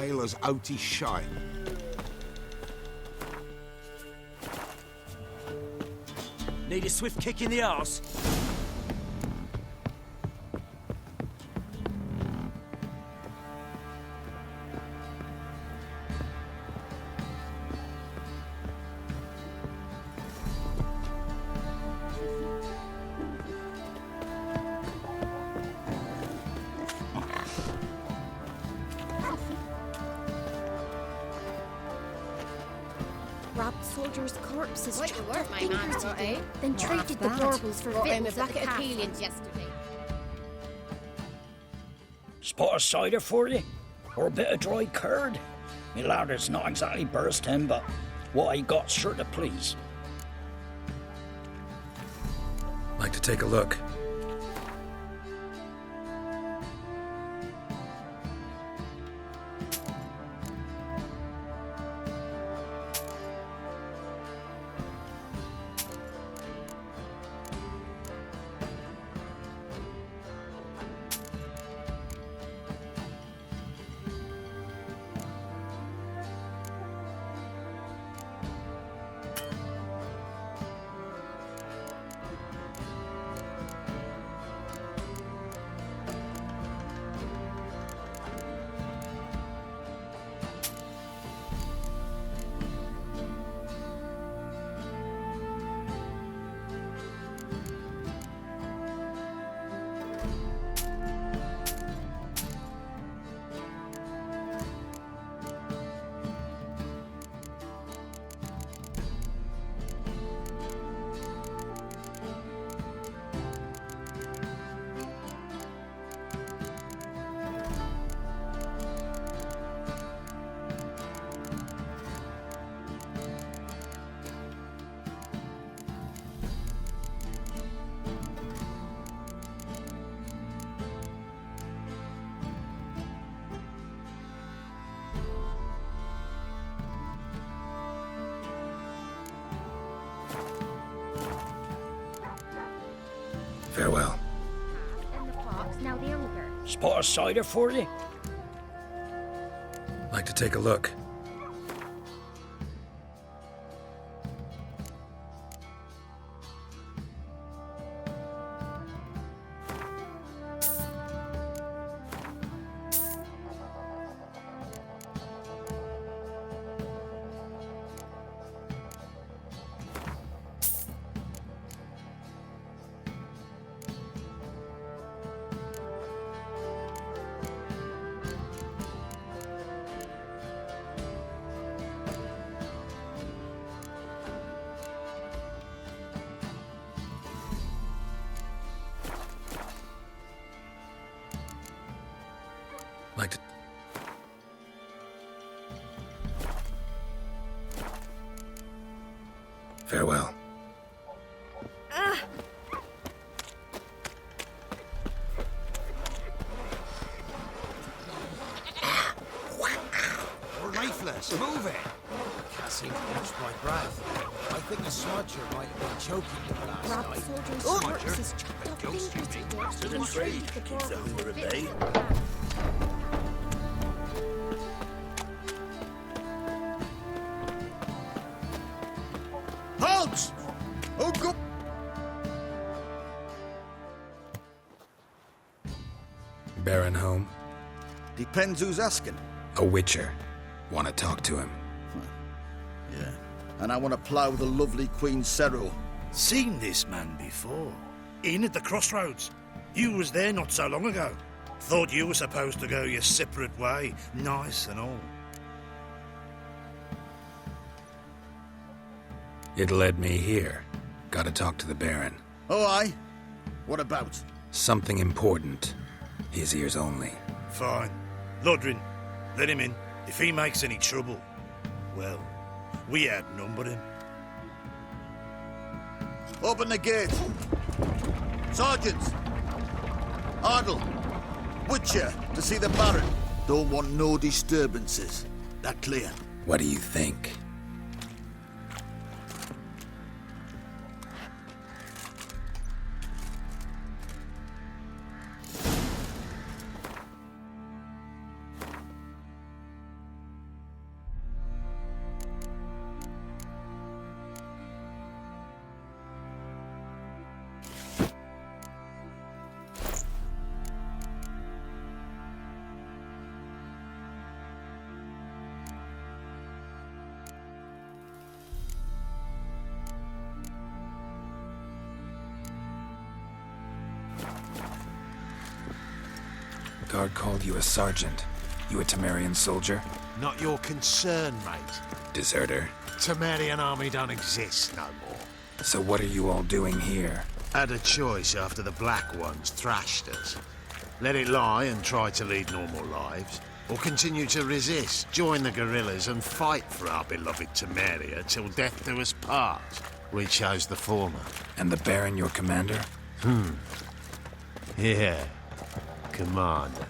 pale as outy shine. Need a swift kick in the arse? Robbed soldiers' corpses, What you chopped were, off my fingers man, to got, do, eh? then Not traded the half baubles for Brought him a victuals at the bucket of castle. peelings yesterday. Spot of cider for you? Or a bit of dry curd? Me lad, it's not exactly bursting, but what I got sure to please. Like to take a look. Farewell. And the fox, now the ogre. Spot of cider for you? Like to take a look. Like to... Farewell. We're lifeless. Move it. Can't seem to catch my breath. I think the smudger might have been choking me last Robbed night. soldiers' corpses, chopped off fingers to do, then traded the baubles for victuals at the castle. Halt! Oh, good. Baron home. Depends who's asking. A witcher. Want to talk to him. Yeah. And I want to plough the lovely Queen Cero. Seen this man before. In at the crossroads. You was there not so long ago. Thought you were supposed to go your separate way, nice and all. It led me here. Gotta talk to the Baron. Oh, aye? What about? Something important. His ears only. Fine. Lodrin, let him in. If he makes any trouble, well, we outnumber him. Open the gate. Sergeants! Ardle! Witcher, to see the Baron. Don't want no disturbances. That clear? What do you think? Guard called you a sergeant. You a Temerian soldier? Not your concern, mate. Deserter. Temerian army don't exist no more. So what are you all doing here? Had a choice after the Black Ones thrashed us. Let it lie and try to lead normal lives, or continue to resist, join the guerrillas and fight for our beloved Temeria till death do us part. We chose the former. And the Baron your commander? Yeah, commander.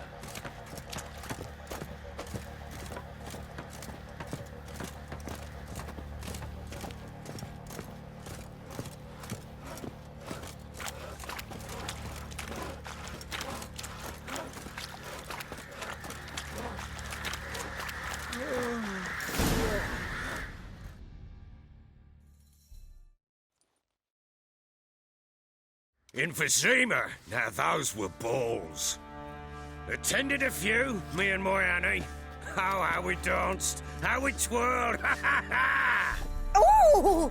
Emphysema. Now those were balls. Attended a few, me and my Annie. Oh, how we danced, how we twirled. Ha ha ha! Oh!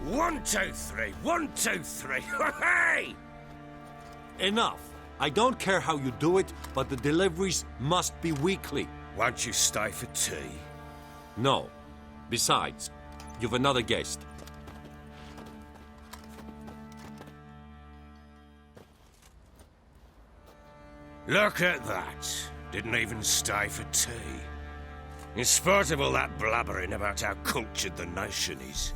1, 2, 3. 1, 2, 3. Hey! Enough. I don't care how you do it, but the deliveries must be weekly. Won't you stay for tea? No. Besides, you've another guest. Look at that. Didn't even stay for tea. In spite of all that blabbering about how cultured the nation is.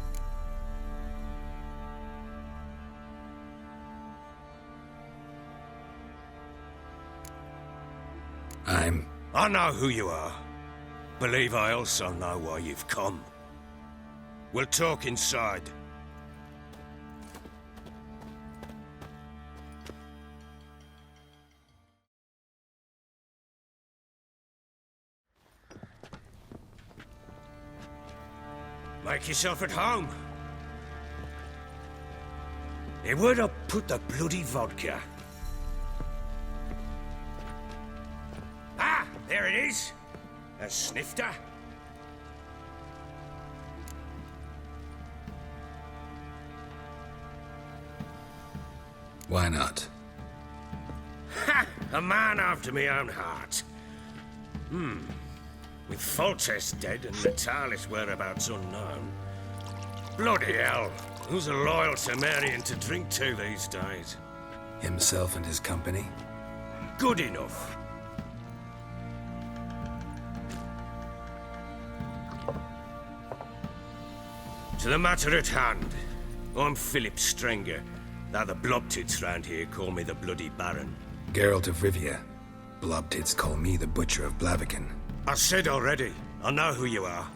I know who you are. Believe I also know why you've come. We'll talk inside. Make yourself at home. Hey, where'd I put the bloody vodka? Ah, there it is. A snifter. Why not? Ha! A man after my own heart. With Foltest dead and Natalis' whereabouts unknown. Bloody hell. Who's a loyal Temerian to drink to these days? Himself and his company? Good enough. To the matter at hand. I'm Philip Strenger, though the Blobtits round here call me the Bloody Baron. Geralt of Rivia. Blobtits call me the Butcher of Blaviken. I said already, I know who you are.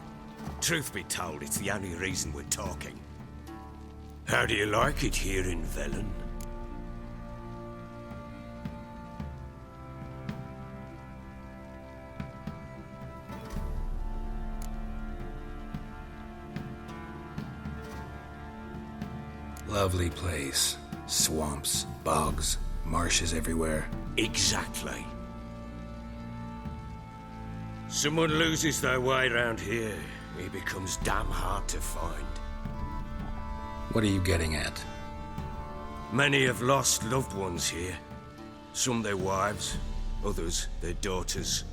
Truth be told, it's the only reason we're talking. How do you like it here in Velen? Lovely place. Swamps, bogs, marshes everywhere. Exactly. Someone loses their way around here, he becomes damn hard to find. What are you getting at? Many have lost loved ones here. Some their wives, others their daughters.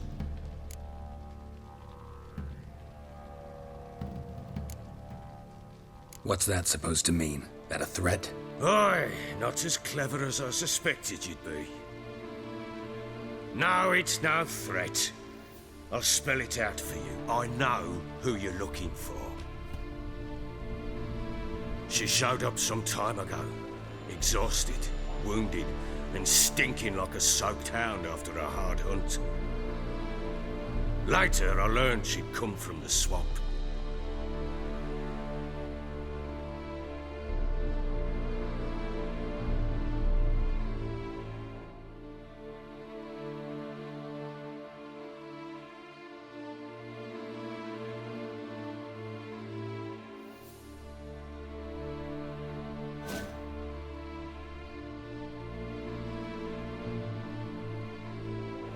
What's that supposed to mean? That a threat? Aye, not as clever as I suspected you'd be. No, it's no threat. I'll spell it out for you. I know who you're looking for. She showed up some time ago. Exhausted, wounded, and stinking like a soaked hound after a hard hunt. Later, I learned she'd come from the swamp.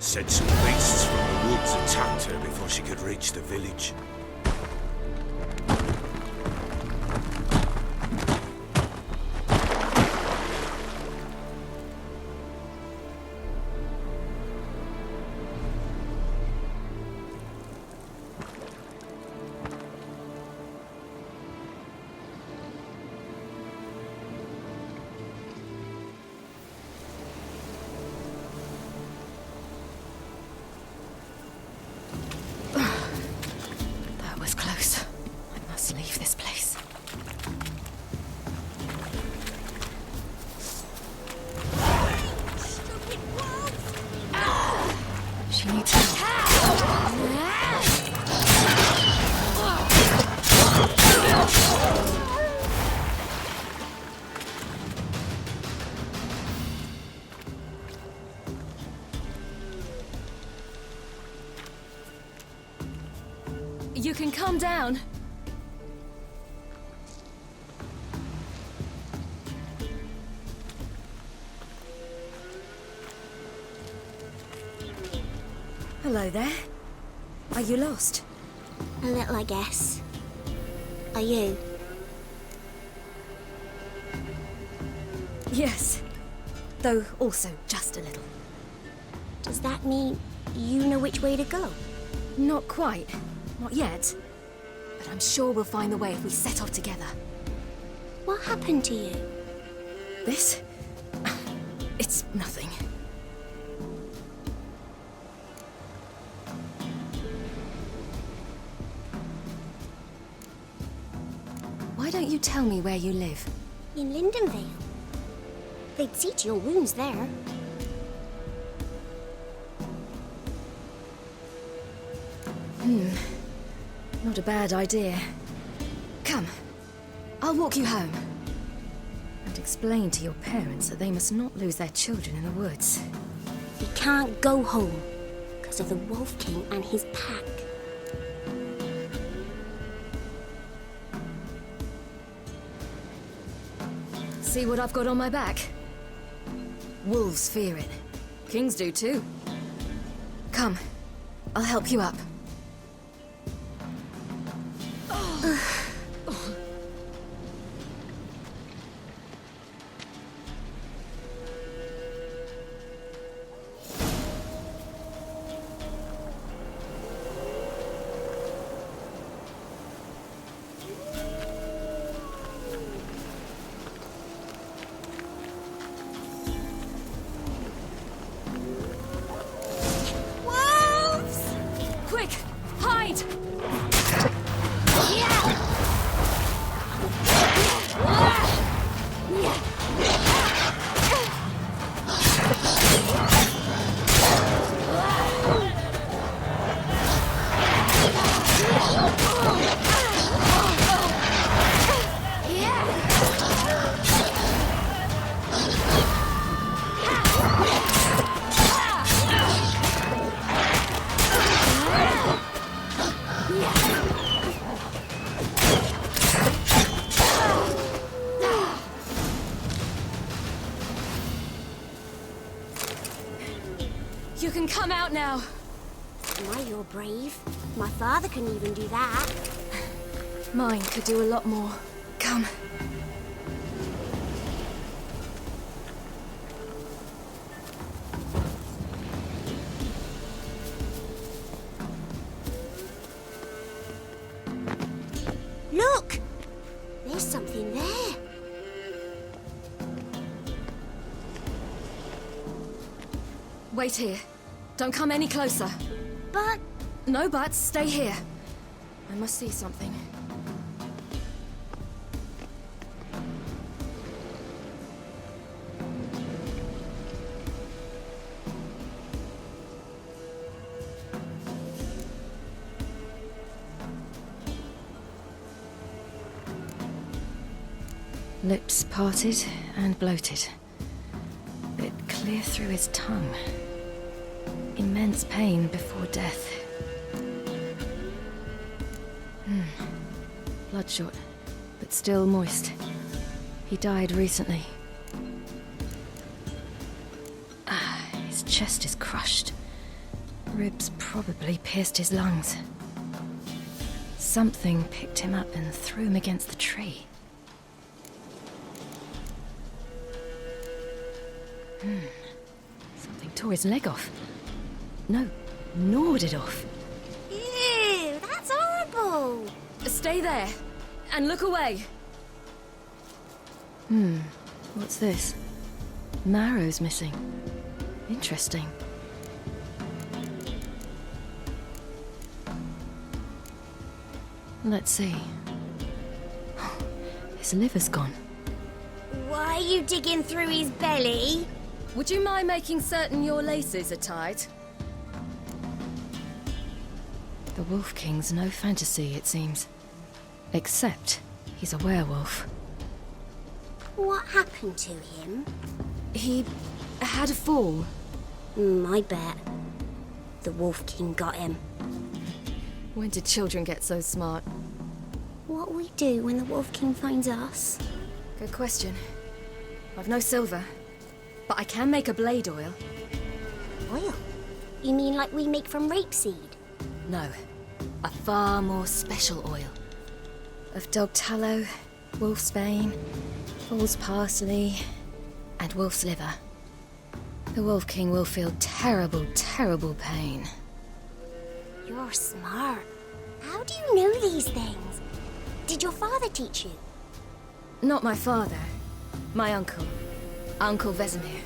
Said some beasts from the woods attacked her before she could reach the village. You can calm down. Hello there. Are you lost? A little, I guess. Are you? Yes. Though also just a little. Does that mean you know which way to go? Not quite. Not yet. But I'm sure we'll find the way if we set off together. What happened to you? This? It's nothing. Why don't you tell me where you live? In Lindenvale. They'd see to your wounds there. Not a bad idea. Come. I'll walk you home. And explain to your parents that they must not lose their children in the woods. We can't go home because of the Wolf King and his pack. See what I've got on my back? Wolves fear it. Kings do too. Come. I'll help you up. Quick! Hide! You can come out now. My, you're brave. My father couldn't even do that. Mine could do a lot more. Come. Look! There's something there. Wait here. Don't come any closer. But No buts. Stay here. I must see something. Lips parted and bloated. Bit clear through his tongue. Immense pain before death. Bloodshot, but still moist. He died recently. His chest is crushed. Ribs probably pierced his lungs. Something picked him up and threw him against the tree. Something tore his leg off. No, gnawed it off. ew, that's horrible. Stay there, and look away. What's this? Marrow's missing. Interesting. Let's see. His liver's gone. Why are you digging through his belly? Would you mind making certain your laces are tied? The Wolf King's no fantasy, it seems. Except he's a werewolf. What happened to him? He had a fall. I bet. The Wolf King got him. When did children get so smart? What'll we do when the Wolf King finds us? Good question. I've no silver, but I can make a blade oil. Oil? You mean like we make from rapeseed? No, a far more special oil. Of dog tallow, wolf's bane, bull's parsley, and wolf's liver. The Wolf King will feel terrible, terrible pain. You're smart. How do you know these things? Did your father teach you? Not my father. My uncle. Uncle Vesemir.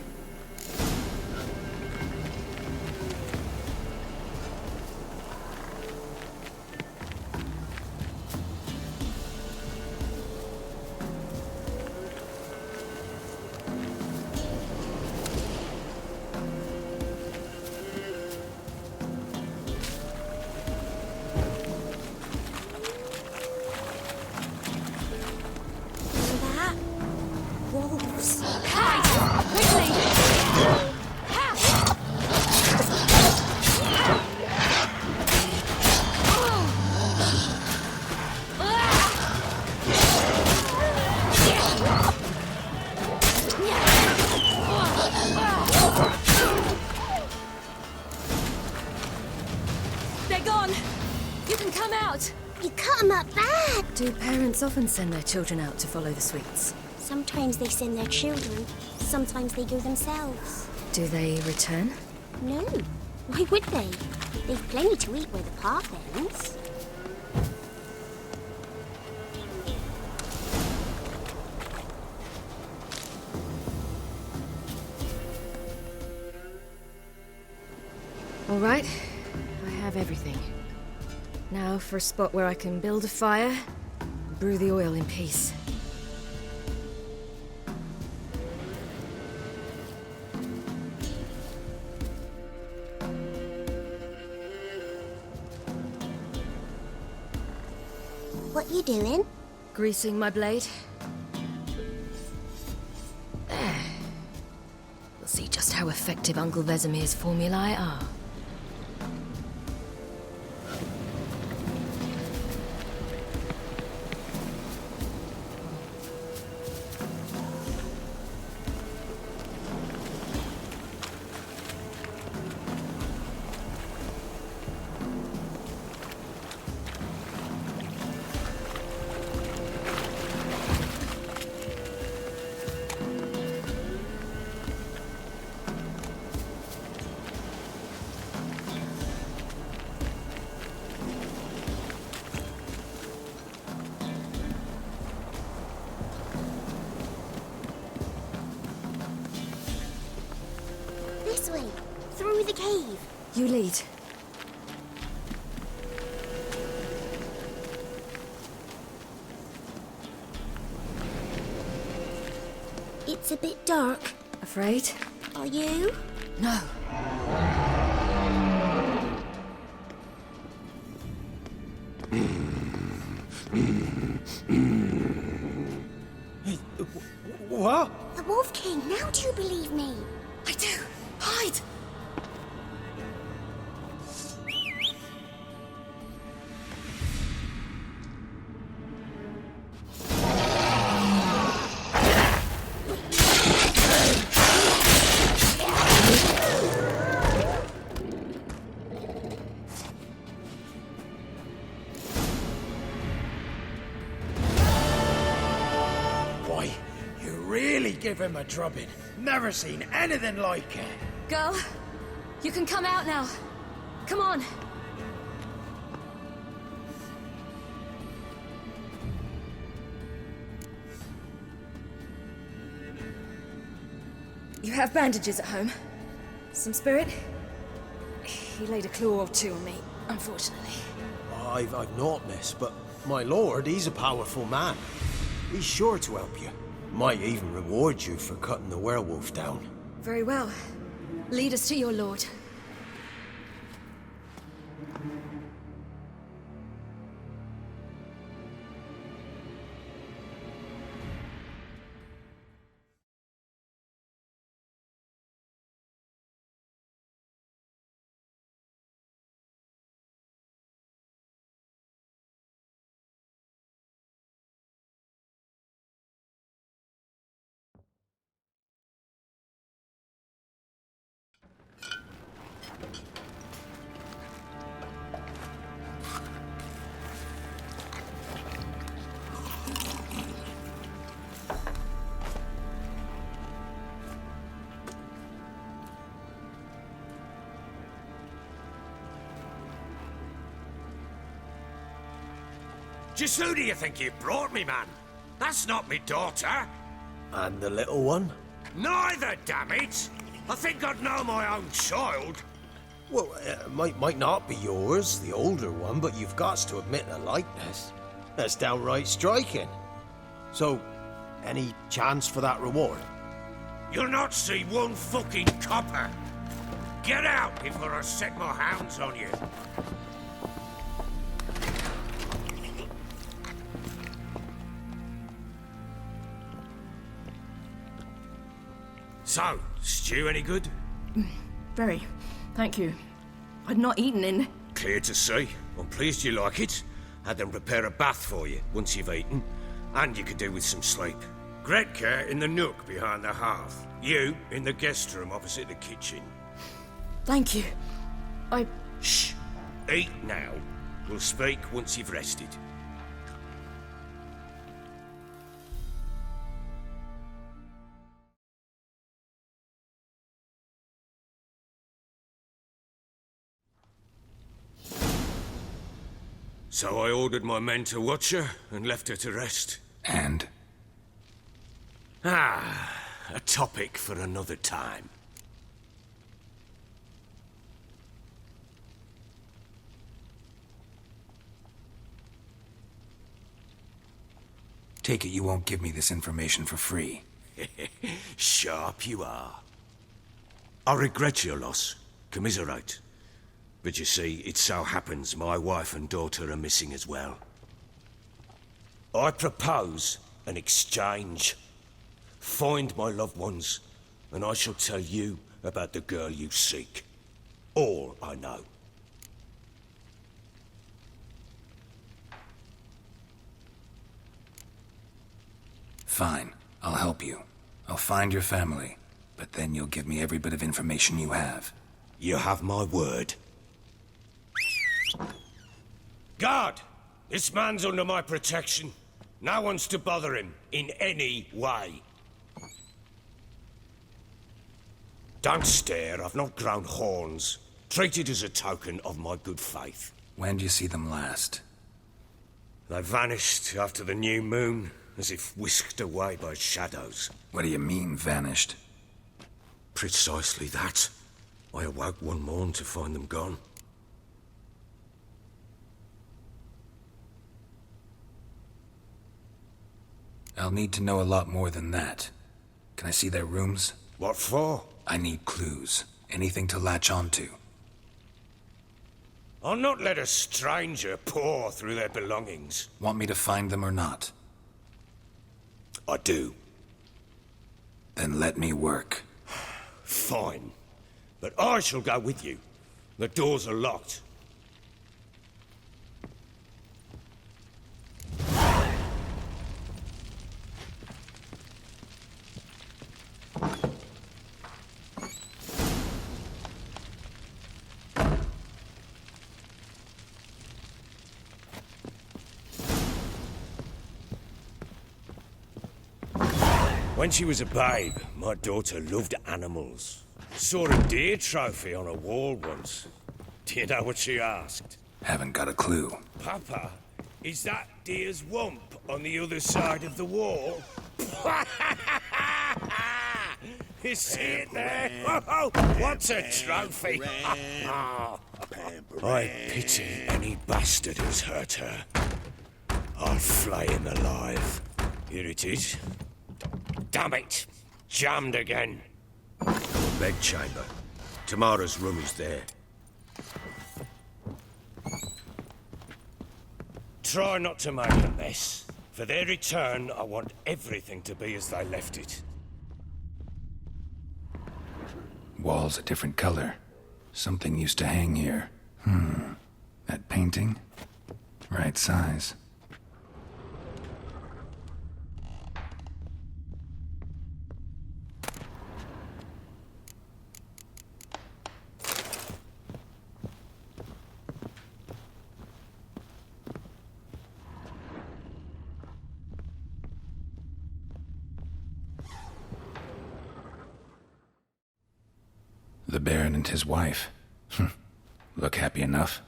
That? Wolves. Hide! Quickly! They're gone! You can come out! You cut them up bad. Do parents often send their children out to follow the sweets? Sometimes they send their children. Sometimes they go themselves. Do they return? No. Why would they? They've plenty to eat where the path ends. All right, I have everything. Now for a spot where I can build a fire, and brew the oil in peace. What you doing? Greasing my blade. There. We'll see just how effective Uncle Vesemir's formulae are. This way. Through the cave. You lead. It's a bit dark. Afraid? Are you? No. What? The Wolf King, now do you believe me? I do. Hide! Boy, you really give him a drubbing. Never seen anything like it. Girl, you can come out now. Come on. You have bandages at home? Some spirit? He laid a claw or two on me, unfortunately. I've naught, miss, but my lord, he's a powerful man. He's sure to help you. Might even reward you for cutting the werewolf down. Very well. Lead us to your lord. Just who do you think you brought me, man? That's not me daughter. And the little one? Neither, damn it! I think I'd know my own child. Well, might not be yours, the older one, but you've got to admit the likeness. That's downright striking. So, any chance for that reward? You'll not see one fucking copper. Get out before I set my hounds on you. So, stew any good? Very. Thank you. I'd not eaten in... Clear to see. I'm pleased you like it. Had them prepare a bath for you once you've eaten. And you could do with some sleep. Gretka in the nook behind the hearth. You in the guest room opposite the kitchen. Thank you. Shh. Eat now. We'll speak once you've rested. So I ordered my men to watch her and left her to rest. And? A topic for another time. Take it you won't give me this information for free. Sharp you are. I regret your loss. Commiserate. But you see, it so happens my wife and daughter are missing as well. I propose an exchange. Find my loved ones, and I shall tell you about the girl you seek. All I know. Fine. I'll help you. I'll find your family. But then you'll give me every bit of information you have. You have my word. Guard! This man's under my protection. No one's to bother him in any way. Don't stare, I've not grown horns. Treat it as a token of my good faith. When do you see them last? They vanished after the new moon, as if whisked away by shadows. What do you mean, vanished? Precisely that. I awoke one morn to find them gone. I'll need to know a lot more than that. Can I see their rooms? What for? I need clues. Anything to latch onto. I'll not let a stranger pore through their belongings. Want me to find them or not? I do. Then let me work. Fine. But I shall go with you. The doors are locked. When she was a babe, my daughter loved animals. Saw a deer trophy on a wall once. Do you know what she asked? Haven't got a clue. Papa, is that deer's wump on the other side of the wall? You see it there? Oh, what's a trophy? I pity any bastard who's hurt her. I'll flay him alive. Here it is. Damn it! Jammed again. Bedchamber. Tamara's room is there. Try not to make a mess. For their return, I want everything to be as they left it. Walls a different color. Something used to hang here. That painting? Right size. The Baron and his wife. Look happy enough.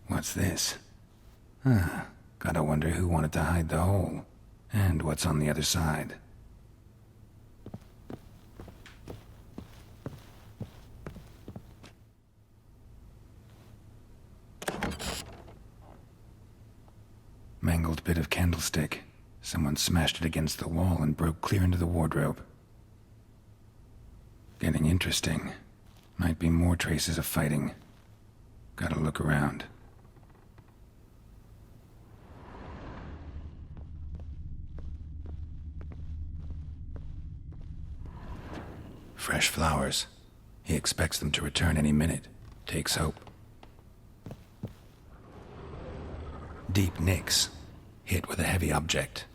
What's this? Huh. Gotta wonder who wanted to hide the hole. And what's on the other side. Mangled bit of candlestick. Someone smashed it against the wall and broke clear into the wardrobe. Getting interesting. Might be more traces of fighting. Gotta look around. Fresh flowers. He expects them to return any minute. Takes hope. Deep nicks. Hit with a heavy object.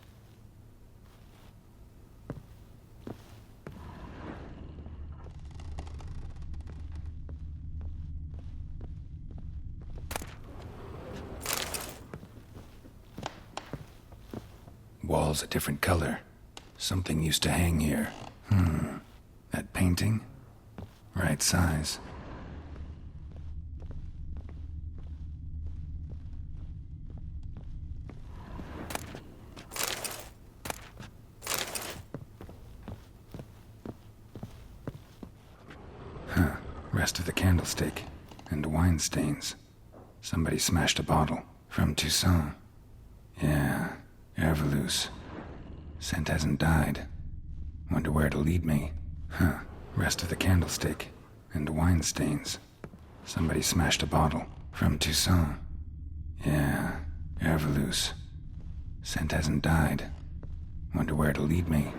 Walls a different color. Something used to hang here. That painting? Right size. Rest of the candlestick. And wine stains. Somebody smashed a bottle. From Toussaint. Yeah, Herveloos. Scent hasn't died. Wonder where it'll lead me. Rest of the candlestick. And wine stains. Somebody smashed a bottle. From Toussaint. Yeah, Herveloos. Scent hasn't died. Wonder where it'll lead me.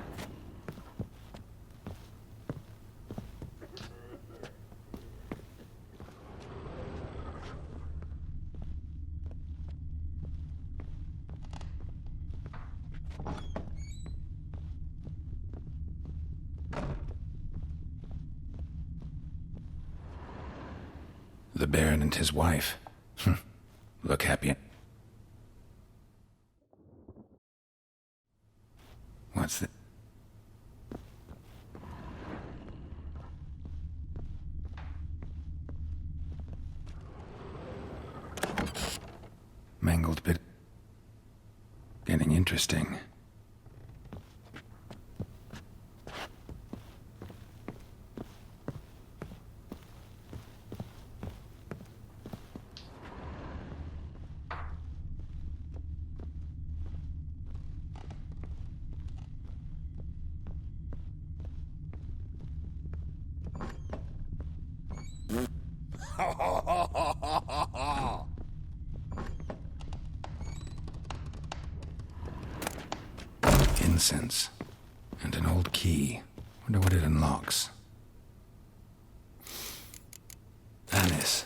The Baron and his wife. Look happy. What's the... Mangled bit... Getting interesting. Incense. And an old key. Wonder what it unlocks. Anise.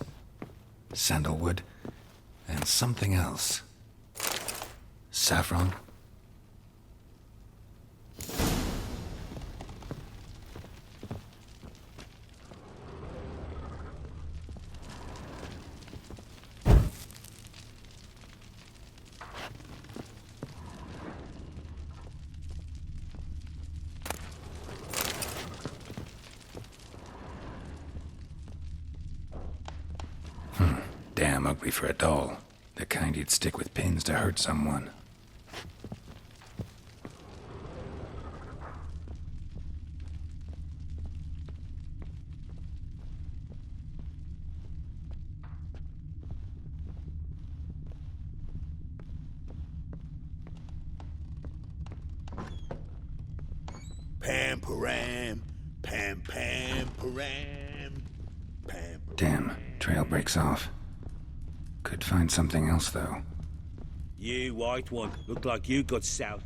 Sandalwood. And something else. Saffron. Damn ugly for a doll. The kind you'd stick with pins to hurt someone. Pam-param, pam-pam-param, pam. Damn, trail breaks off. Could find something else, though. You white one, look like you got south.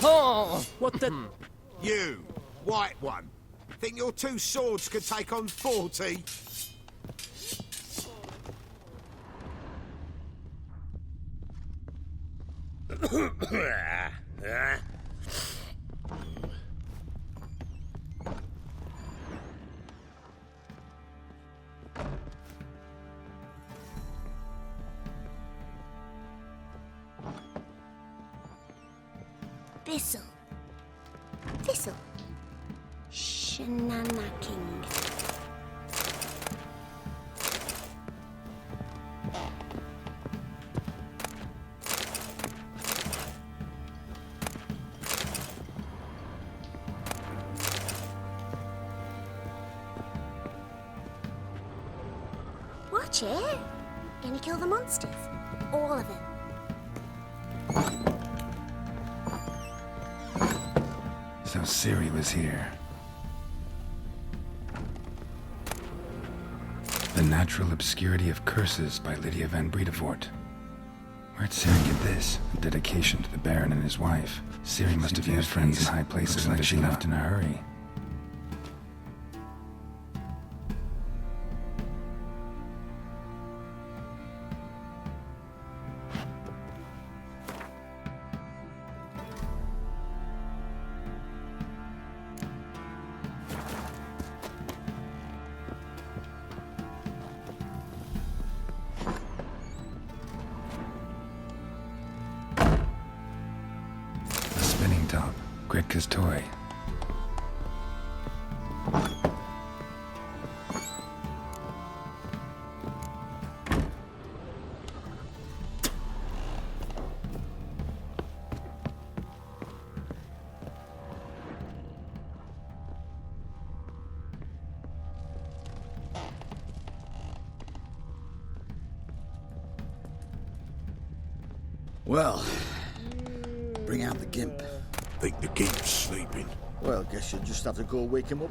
Oh, what the... You, white one. Think your two swords could take on 40? Thistle. Thistle. Shenanaking. Watch it. Gonna kill the monsters. All of them. So Ciri was here. The Natural Obscurity of Curses by Lydia van Bredevoort. Where'd Ciri get this? A dedication to the Baron and his wife. Ciri must have used friends in high places like she left in a hurry. Gretka's toy. Well, bring out the gimp. Think the gimp's sleeping. Well, guess you'll just have to go wake him up.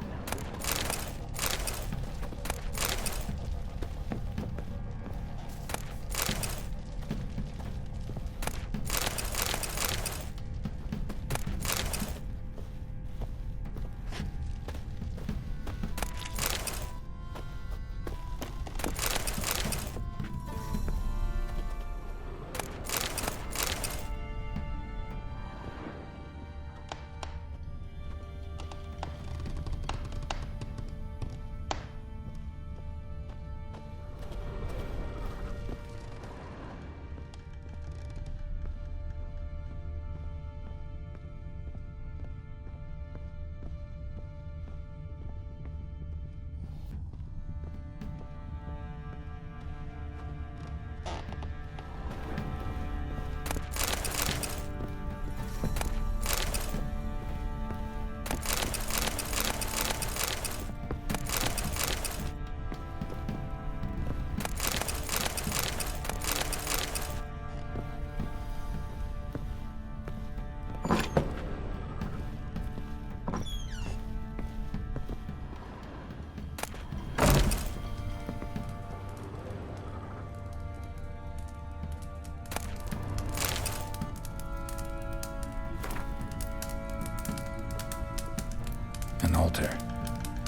An altar.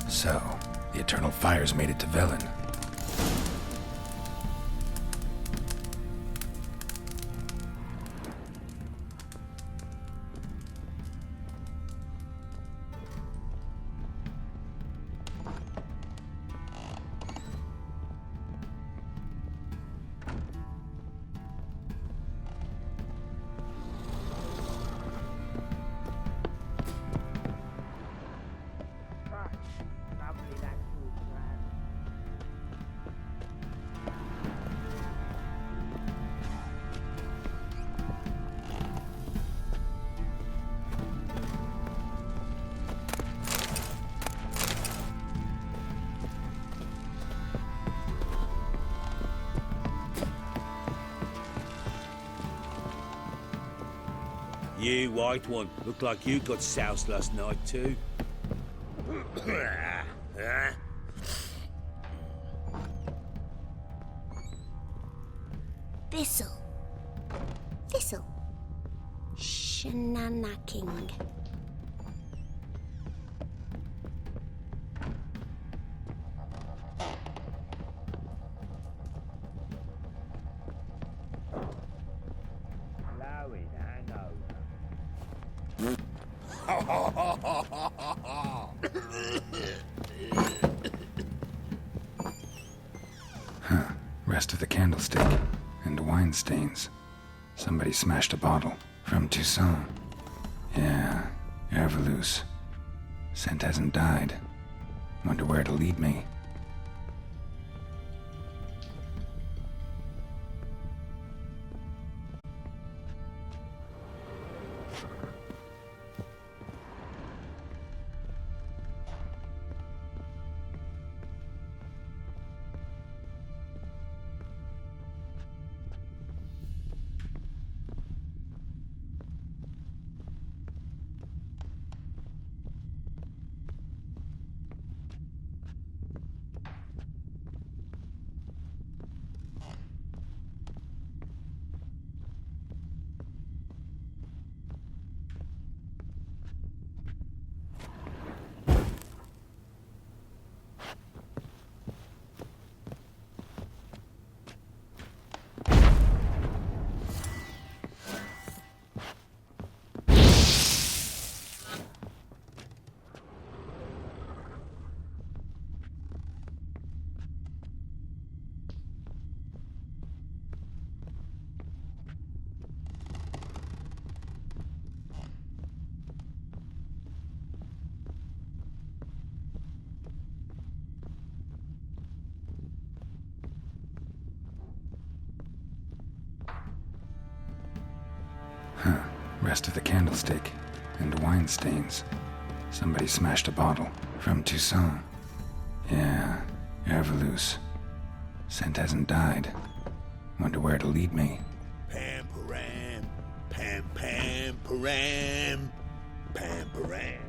So, the Eternal Fires made it to Velen. You, white one, look like you got soused last night too. Thistle. Thistle. Shenanaking. Rest of the candlestick and wine stains. Somebody smashed a bottle from Toussaint. Yeah, Herveloos. Scent hasn't died. Wonder where it'll lead me. Rest of the candlestick and wine stains. Somebody smashed a bottle from Toussaint. Yeah, Herveloos. Scent hasn't died. Wonder where it'll lead me. Pam param, pam pam param, pam param.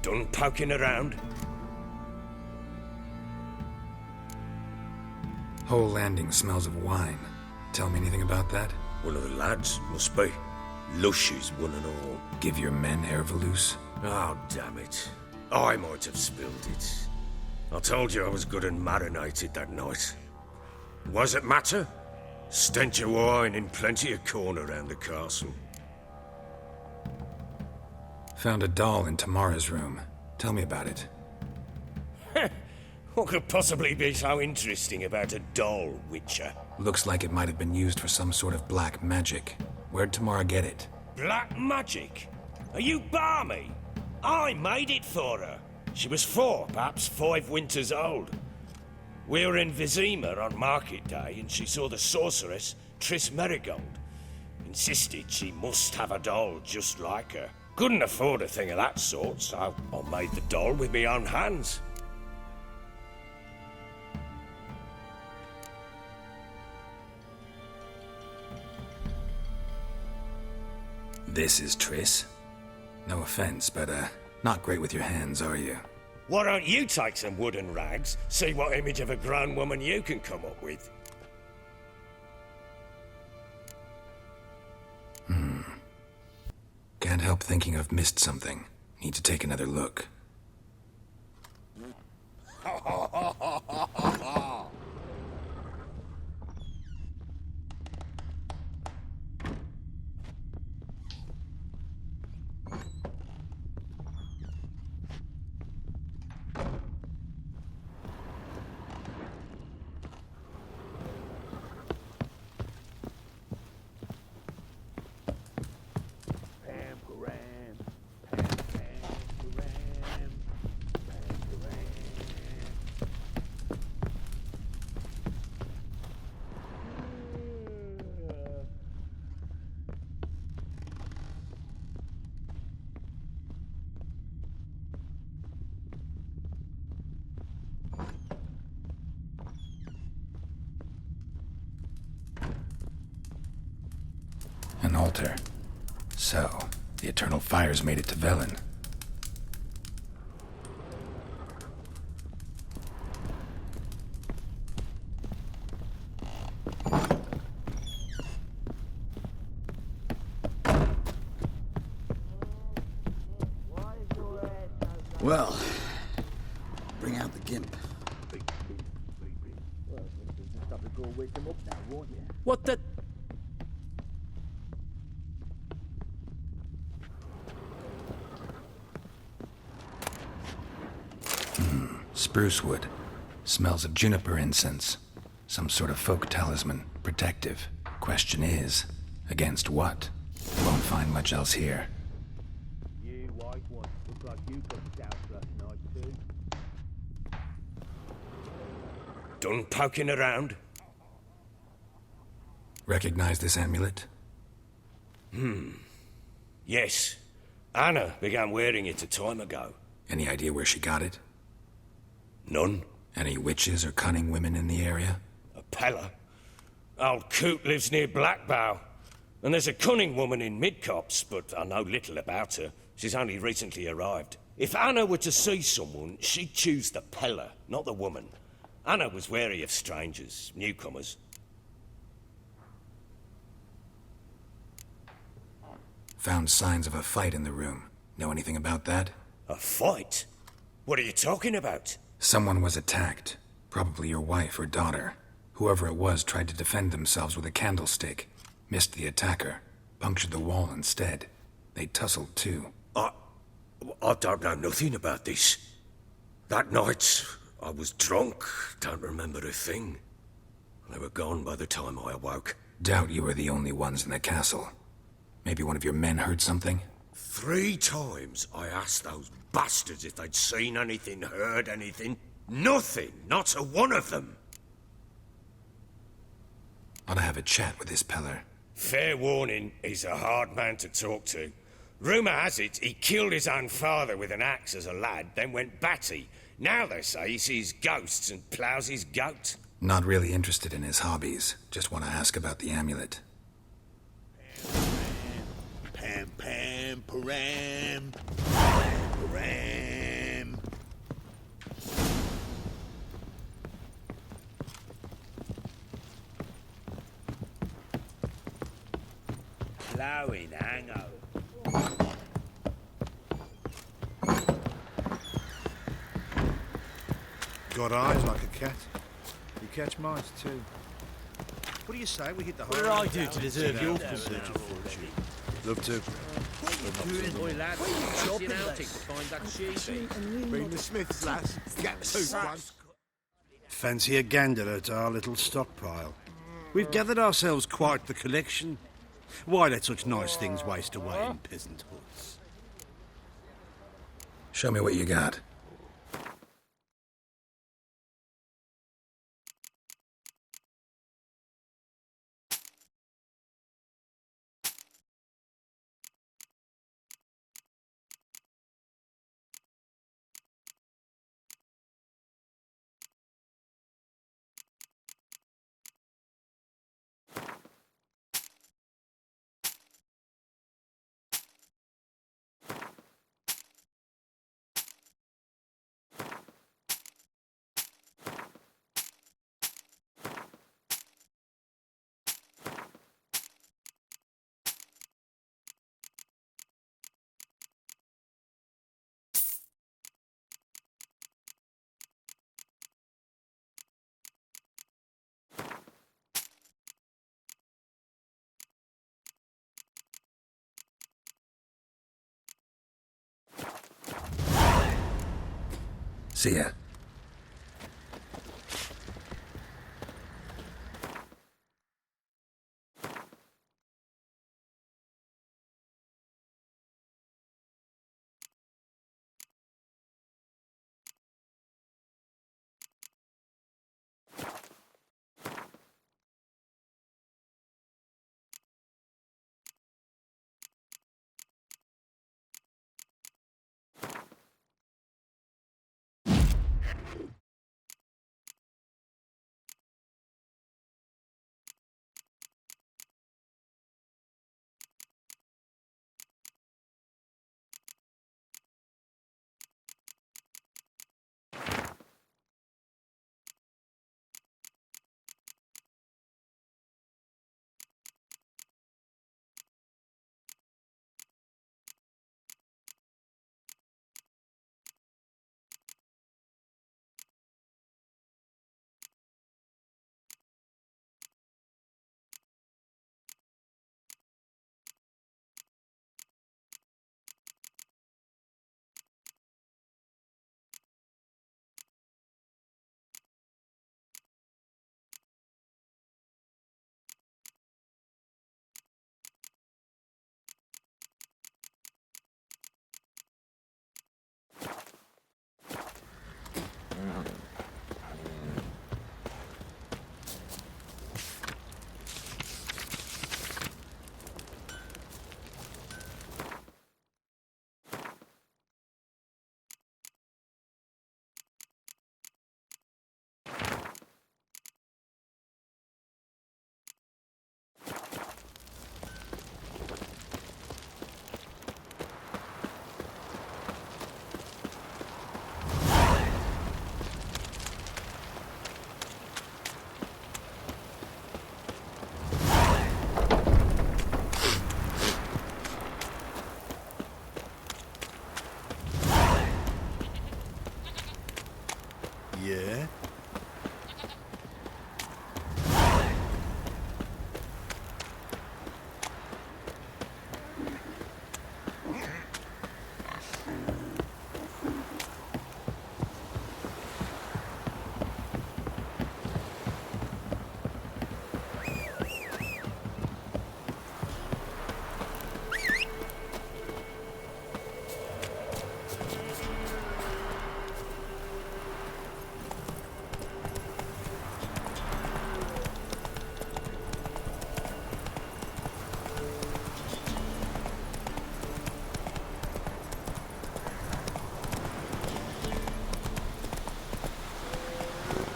Done poking around? Whole landing smells of wine. Tell me anything about that? One of the lads, must be. Lushes, one and all. Give your men Herveloos? Oh, damn it. I might have spilled it. I told you I was good and marinated that night. Was it matter? Stench of wine in plenty of corn around the castle. Found a doll in Tamara's room. Tell me about it. What could possibly be so interesting about a doll, Witcher? Looks like it might have been used for some sort of black magic. Where'd Tamara get it? Black magic? Are you balmy? I made it for her. She was 4, perhaps 5 winters old. We were in Vizima on market day and she saw the sorceress, Triss Merigold. Insisted she must have a doll just like her. Couldn't afford a thing of that sort, so I made the doll with my own hands. This is Triss. No offense, but, not great with your hands, are you? Why don't you take some wooden rags, see what image of a grown woman you can come up with? Can't help thinking I've missed something. Need to take another look. shelter. So, the Eternal Fires made it to Velen. Well, bring out the gimp. What the... Spruce wood. Smells of juniper incense. Some sort of folk talisman. Protective. Question is, against what? Won't find much else here. You white one. Look like you got doused last night too. Done poking around? Recognize this amulet? Yes. Anna began wearing it a time ago. Any idea where she got it? None. Any witches or cunning women in the area? A Pella. Old Coot lives near Blackbow. And there's a cunning woman in Midcopse, but I know little about her. She's only recently arrived. If Anna were to see someone, she'd choose the Pella, not the woman. Anna was wary of strangers, newcomers. Found signs of a fight in the room. Know anything about that? A fight? What are you talking about? Someone was attacked. Probably your wife or daughter. Whoever it was tried to defend themselves with a candlestick. Missed the attacker. Punctured the wall instead. They tussled too. I don't know nothing about this. That night, I was drunk. Don't remember a thing. They were gone by the time I awoke. Doubt you were the only ones in the castle. Maybe one of your men heard something? 3 times I asked those bastards if they'd seen anything, heard anything. Nothing! Not a one of them! Ought to have a chat with this Peller. Fair warning, he's a hard man to talk to. Rumour has it he killed his own father with an axe as a lad, then went batty. Now they say he sees ghosts and ploughs his goat. Not really interested in his hobbies. Just want to ask about the amulet. Pam, pam, param. Pam, param. Ploughing hangover. Got eyes like a cat. You catch mice too. What do you say we hit the What did I do to deserve your position? Love to. Boy, lad, fancy an outing to find that sheep. Bring the Smiths, lass. Get 2 one. Fancy a gander at our little stockpile. We've gathered ourselves quite the collection. Why let such nice things waste away in peasant hoods? Show me what you got. See ya. Yeah?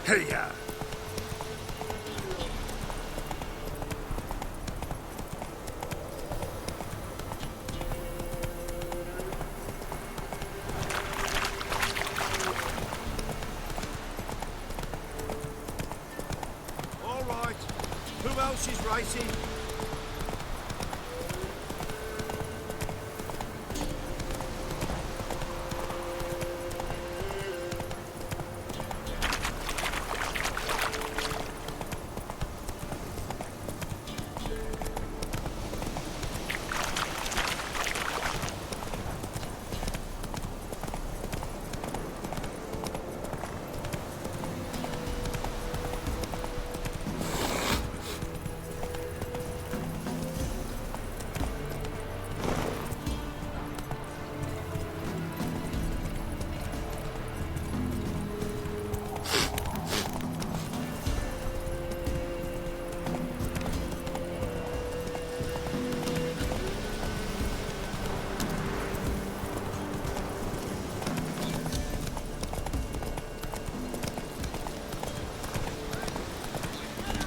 Hey-ya! All right. Who else is racing?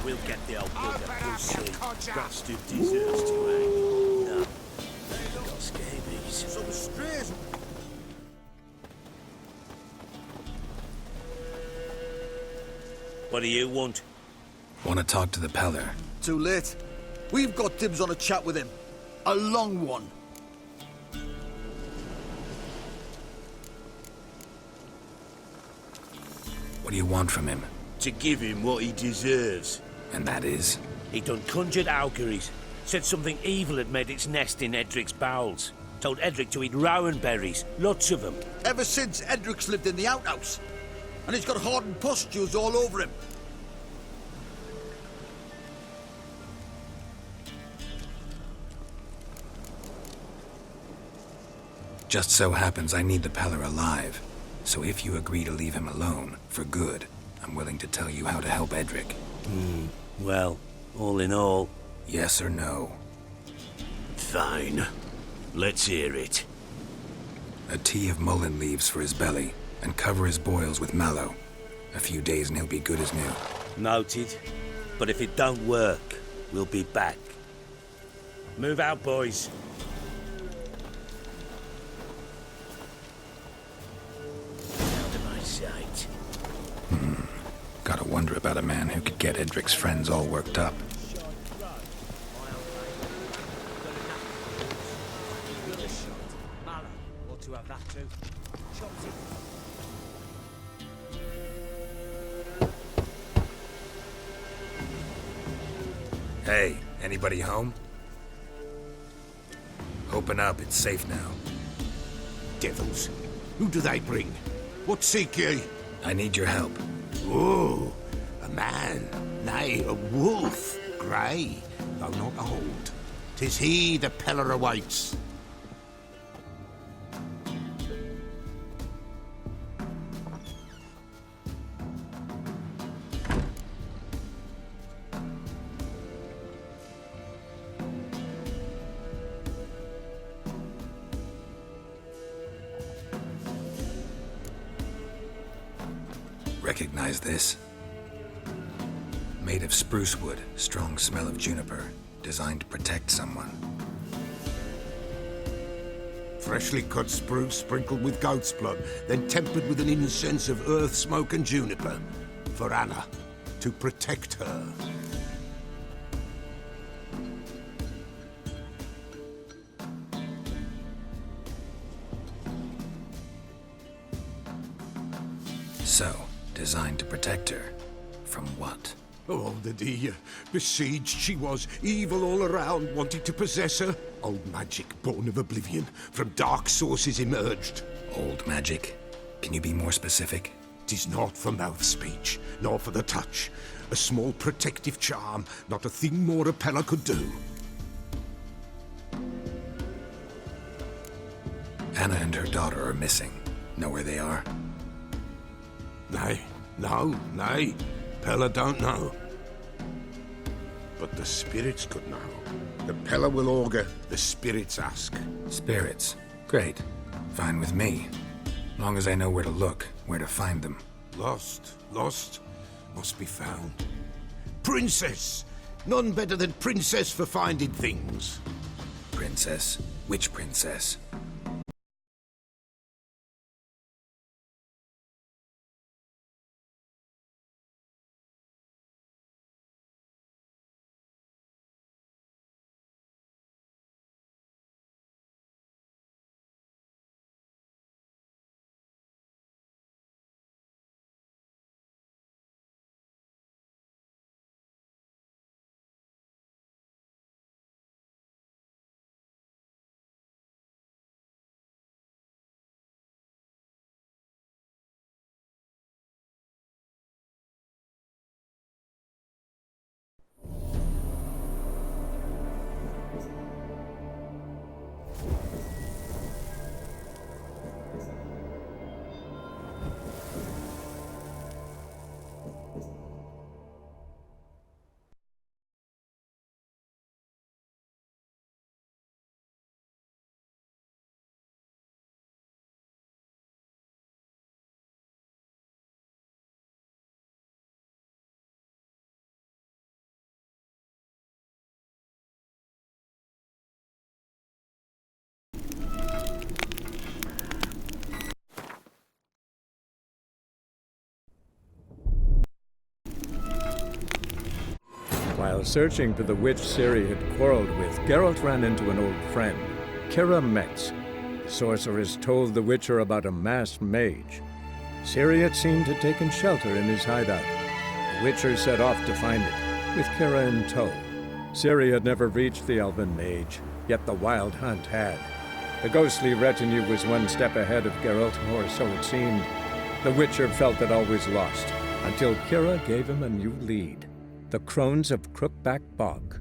We'll get the old bugger, you'll see. Bastard deserves to hang. No. Got scabies. Some strays. What do you want? Want to talk to the Peller. Too late. We've got dibs on a chat with him. A long one. What do you want from him? To give him what he deserves. And that is? He done conjured auguries. Said something evil had made its nest in Edric's bowels. Told Edric to eat rowan berries. Lots of them. Ever since Edric's lived in the outhouse. And he's got hardened pustules all over him. Just so happens I need the Peller alive. So if you agree to leave him alone, for good, I'm willing to tell you how to help Edric. Well, all in all... Yes or no? Fine. Let's hear it. A tea of mullein leaves for his belly, and cover his boils with mallow. A few days and he'll be good as new. Noted. But if it don't work, we'll be back. Move out, boys. Out of my sight. Gotta wonder about a man who could get Edric's friends all worked up. Hey, anybody home? Open up, it's safe now. Devils. Who do they bring? What seek ye? I need your help. Oh, a man. Nay, a wolf. Grey, though not old. 'Tis he the Peller awaits. Recognize this? Made of spruce wood, strong smell of juniper, designed to protect someone. Freshly cut spruce sprinkled with goat's blood, then tempered with an incense of earth, smoke and juniper. For Anna, to protect her. So, Designed to protect her. From what? Oh, the besieged she was, evil all around, wanting to possess her. Old magic, born of oblivion, from dark sources emerged. Old magic? Can you be more specific? 'Tis not for mouth speech, nor for the touch. A small protective charm, not a thing more Apella could do. Anna and her daughter are missing. Know where they are? Nay, nay. Pella don't know. But the spirits could know. The Pella will augur, the spirits ask. Spirits? Great. Fine with me. Long as I know where to look, where to find them. Lost, must be found. Princess! None better than Princess for finding things. Princess? Which princess? While searching for the witch Ciri had quarreled with, Geralt ran into an old friend, Kira Metz. The sorceress told the Witcher about a masked mage. Ciri had seemed to have taken shelter in his hideout. The Witcher set off to find it, with Kira in tow. Ciri had never reached the elven mage, yet the Wild Hunt had. The ghostly retinue was one step ahead of Geralt, or so it seemed. The Witcher felt that all was lost, until Kira gave him a new lead. The Crones of Crookback Bog.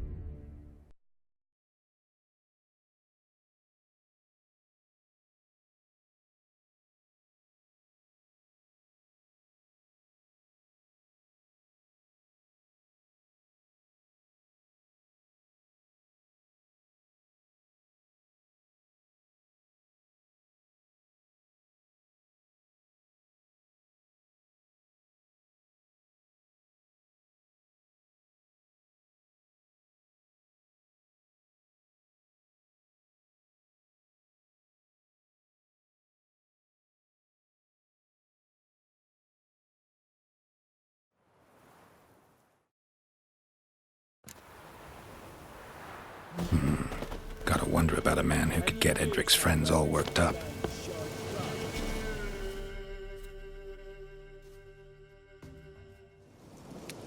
Gotta wonder about a man who could get Edric's friends all worked up.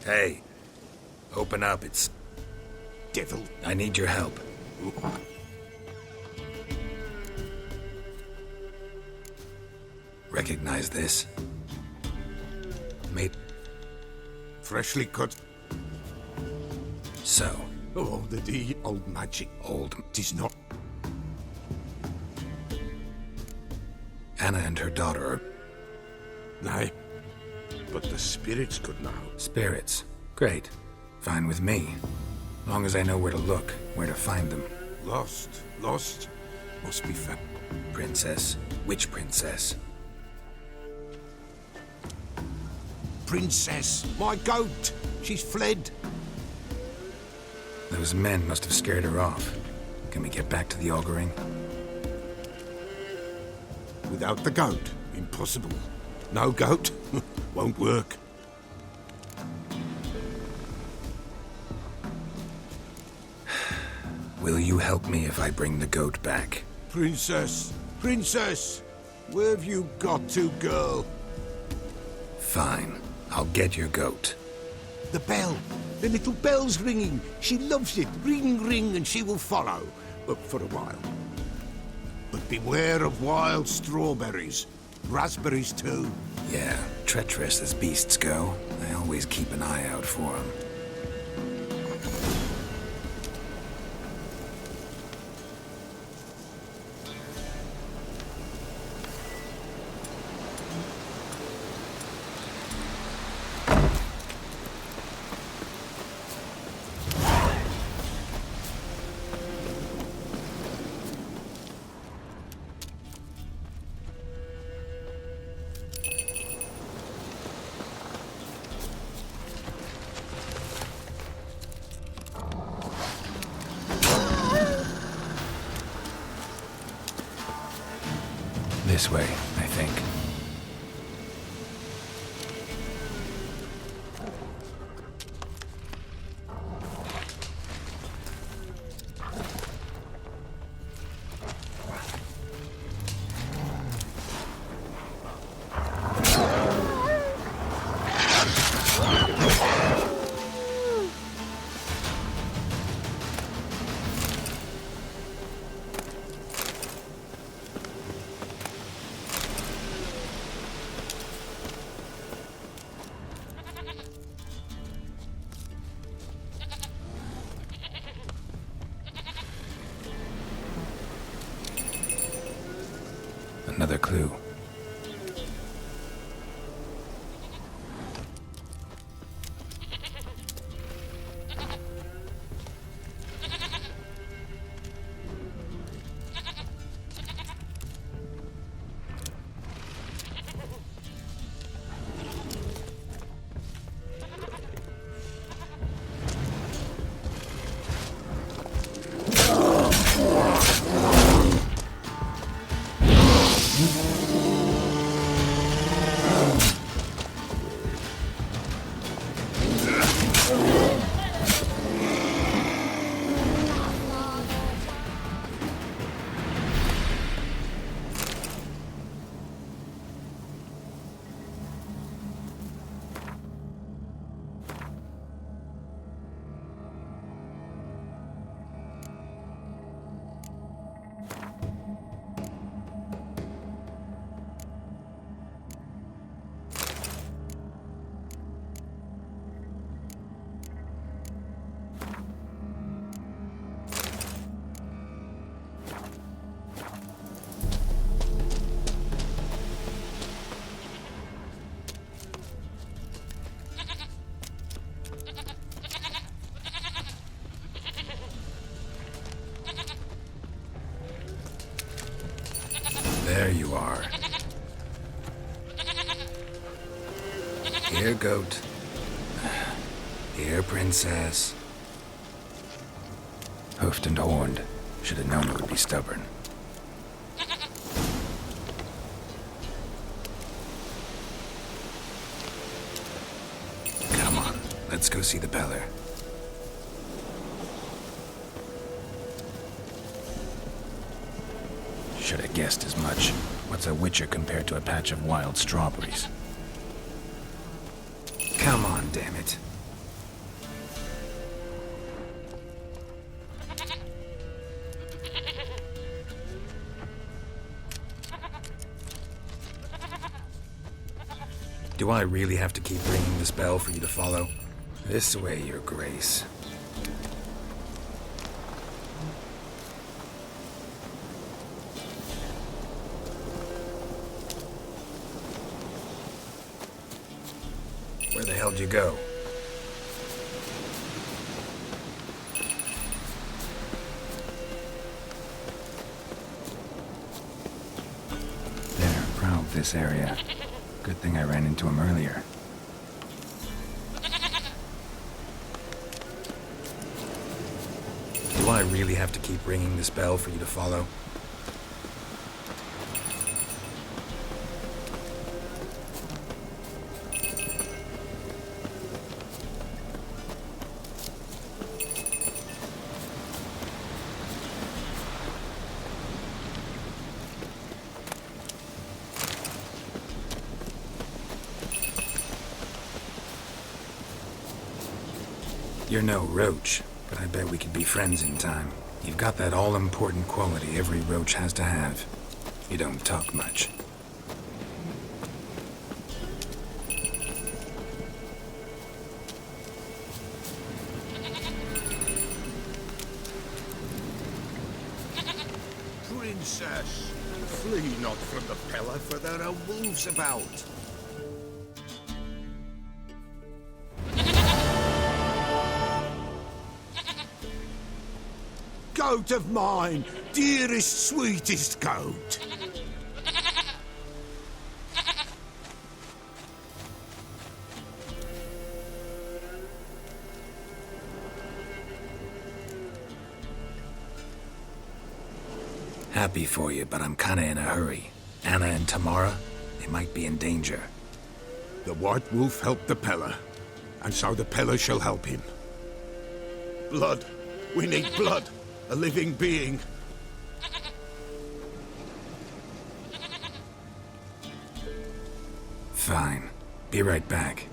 Hey, open up, it's... Devil. I need your help. Recognize this? Made... Freshly cut. So... Oh, the old magic. Old... 'Tis not... Anna and her daughter are... Nay, but the spirits could know. Spirits? Great. Fine with me. Long as I know where to look, where to find them. Lost, must be found. Princess? Which princess? Princess, my goat! She's fled. Those men must have scared her off. Can we get back to the auguring? Without the goat, impossible. No goat, won't work. Will you help me if I bring the goat back? Princess, where have you got to, girl? Fine. I'll get your goat. The bell. The little bell's ringing. She loves it. Ring, ring, and she will follow. For a while. But beware of wild strawberries. Raspberries, too. Yeah, treacherous as beasts go. I always keep an eye out for them. This way, I think. Another clue. There you are. Here, goat. Here, princess. Hoofed and horned. Should have known it would be stubborn. Come on, let's go see the Peller. Should have guessed as much. What's a witcher compared to a patch of wild strawberries? Come on, damn it. Do I really have to keep ringing this bell for you to follow? This way, Your Grace. Where the hell'd you go? There, prowled this area. Good thing I ran into him earlier. Do I really have to keep ringing this bell for you to follow? You're no roach, but I bet we could be friends in time. You've got that all-important quality every roach has to have. You don't talk much. Princess, flee not from the Pella, for there are wolves about. Goat of mine, dearest, sweetest goat. Happy for you, but I'm kinda in a hurry. Anna and Tamara, they might be in danger. The White Wolf helped the Pella, and so the Pella shall help him. Blood. We need blood. A living being. Fine. Be right back.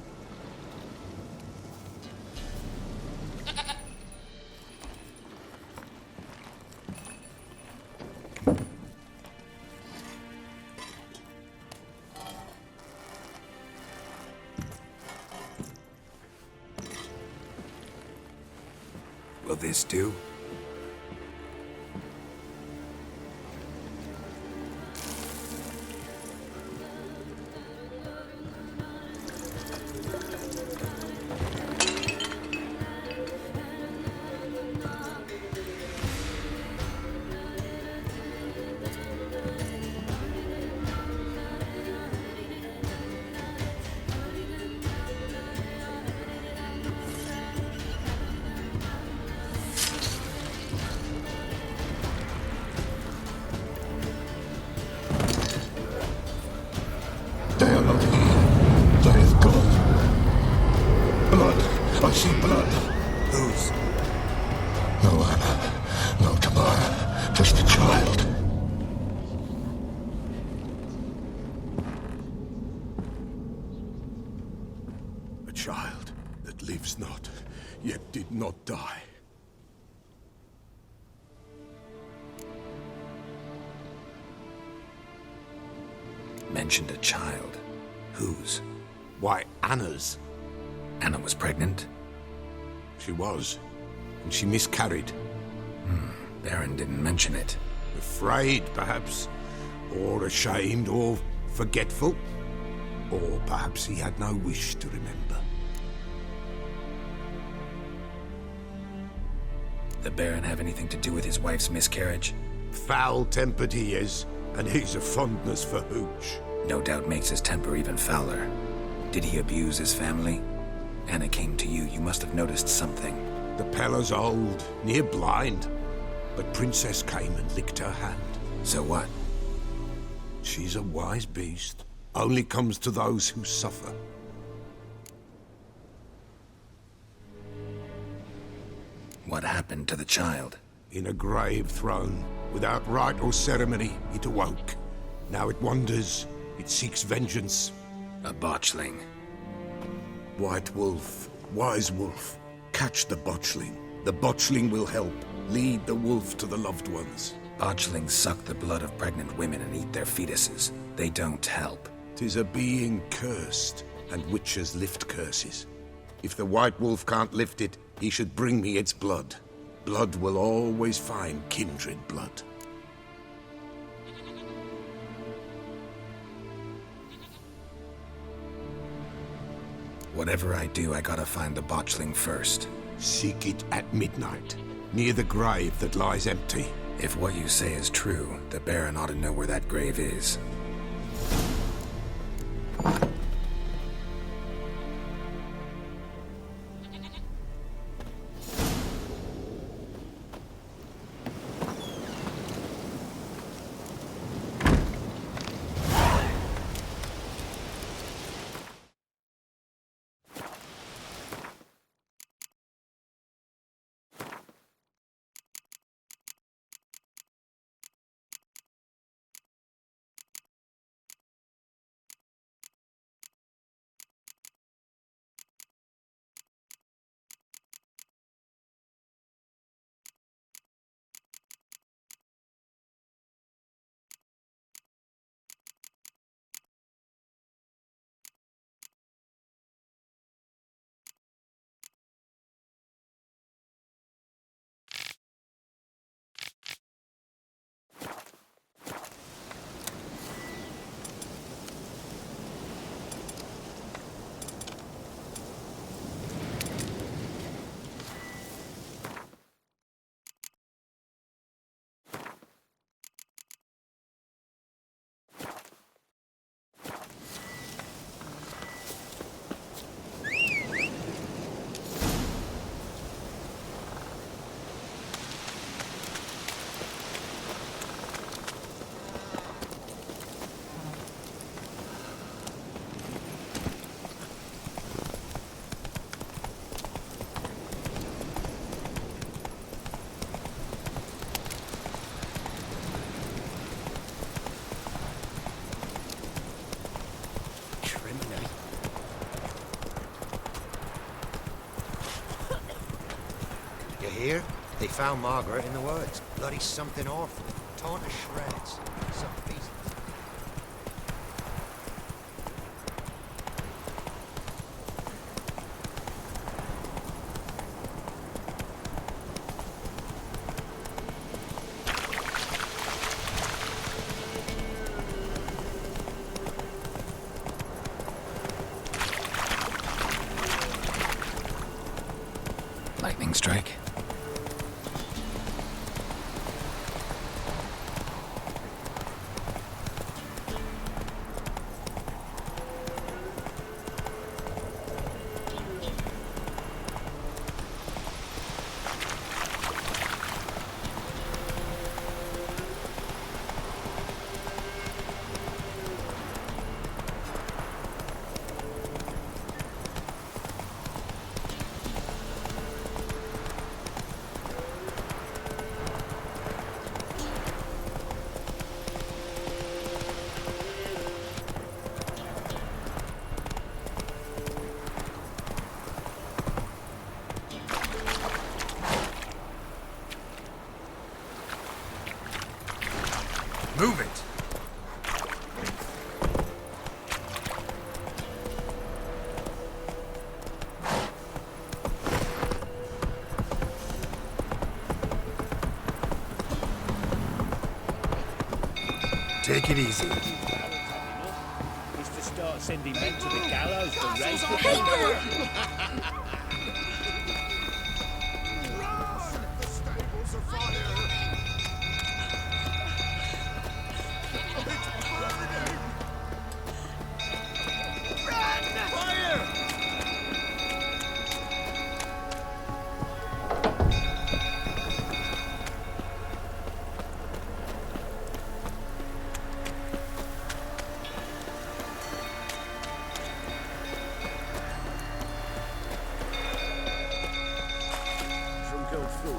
Will this do? They are not here. They have gone. Blood. I see blood. Whose? No Anna. No Tamara. Just a child. A child that lives not, yet did not die. Mentioned a child. Whose? Why, Anna's. Anna was pregnant? She was. And she miscarried. Baron didn't mention it. Afraid, perhaps. Or ashamed, or forgetful. Or perhaps he had no wish to remember. The Baron have anything to do with his wife's miscarriage? Foul-tempered he is, and he's a fondness for hooch. No doubt makes his temper even fouler. Did he abuse his family? Anna came to you. You must have noticed something. The Pella's old, near blind. But Princess came and licked her hand. So what? She's a wise beast. Only comes to those who suffer. What happened to the child? In a grave thrown, without rite or ceremony, it awoke. Now it wanders, it seeks vengeance. A botchling. White Wolf, Wise Wolf, catch the botchling. The botchling will help, lead the wolf to the loved ones. Botchlings suck the blood of pregnant women and eat their fetuses. They don't help. 'Tis a being cursed, and witches lift curses. If the White Wolf can't lift it, he should bring me its blood. Blood will always find kindred blood. Whatever I do, I gotta find the botchling first. Seek it at midnight, near the grave that lies empty. If what you say is true, the Baron ought to know where that grave is. You hear? They found Margaret in the woods. Bloody something awful. Torn to shreds. Some beast. Lightning strike. Move it! Take it easy. Is to start sending men to the gallows for rape.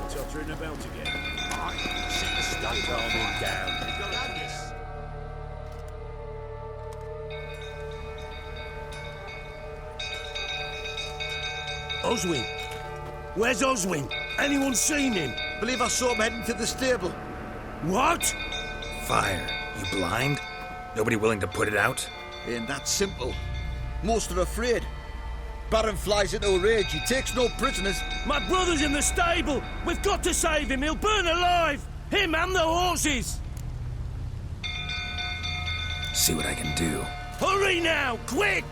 Tottering about again. See the state calming down. Oswin! Where's Oswin? Anyone seen him? Believe I saw him heading to the stable. What? Fire. You blind? Nobody willing to put it out? Ain't that simple. Most are afraid. Baron flies into a rage. He takes no prisoners. My brother's in the stable! We've got to save him! He'll burn alive! Him and the horses! See what I can do. Hurry now! Quick!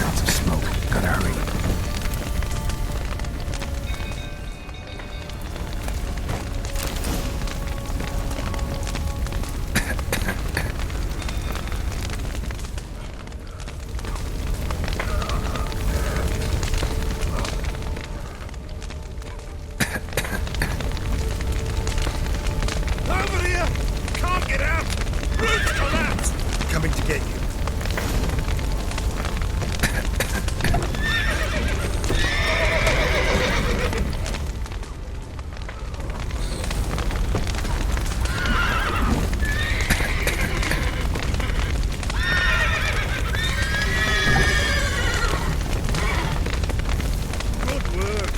Lots of smoke. Gotta hurry. Over here! Can't get out! Roof collapsed! Coming to get you. Good work.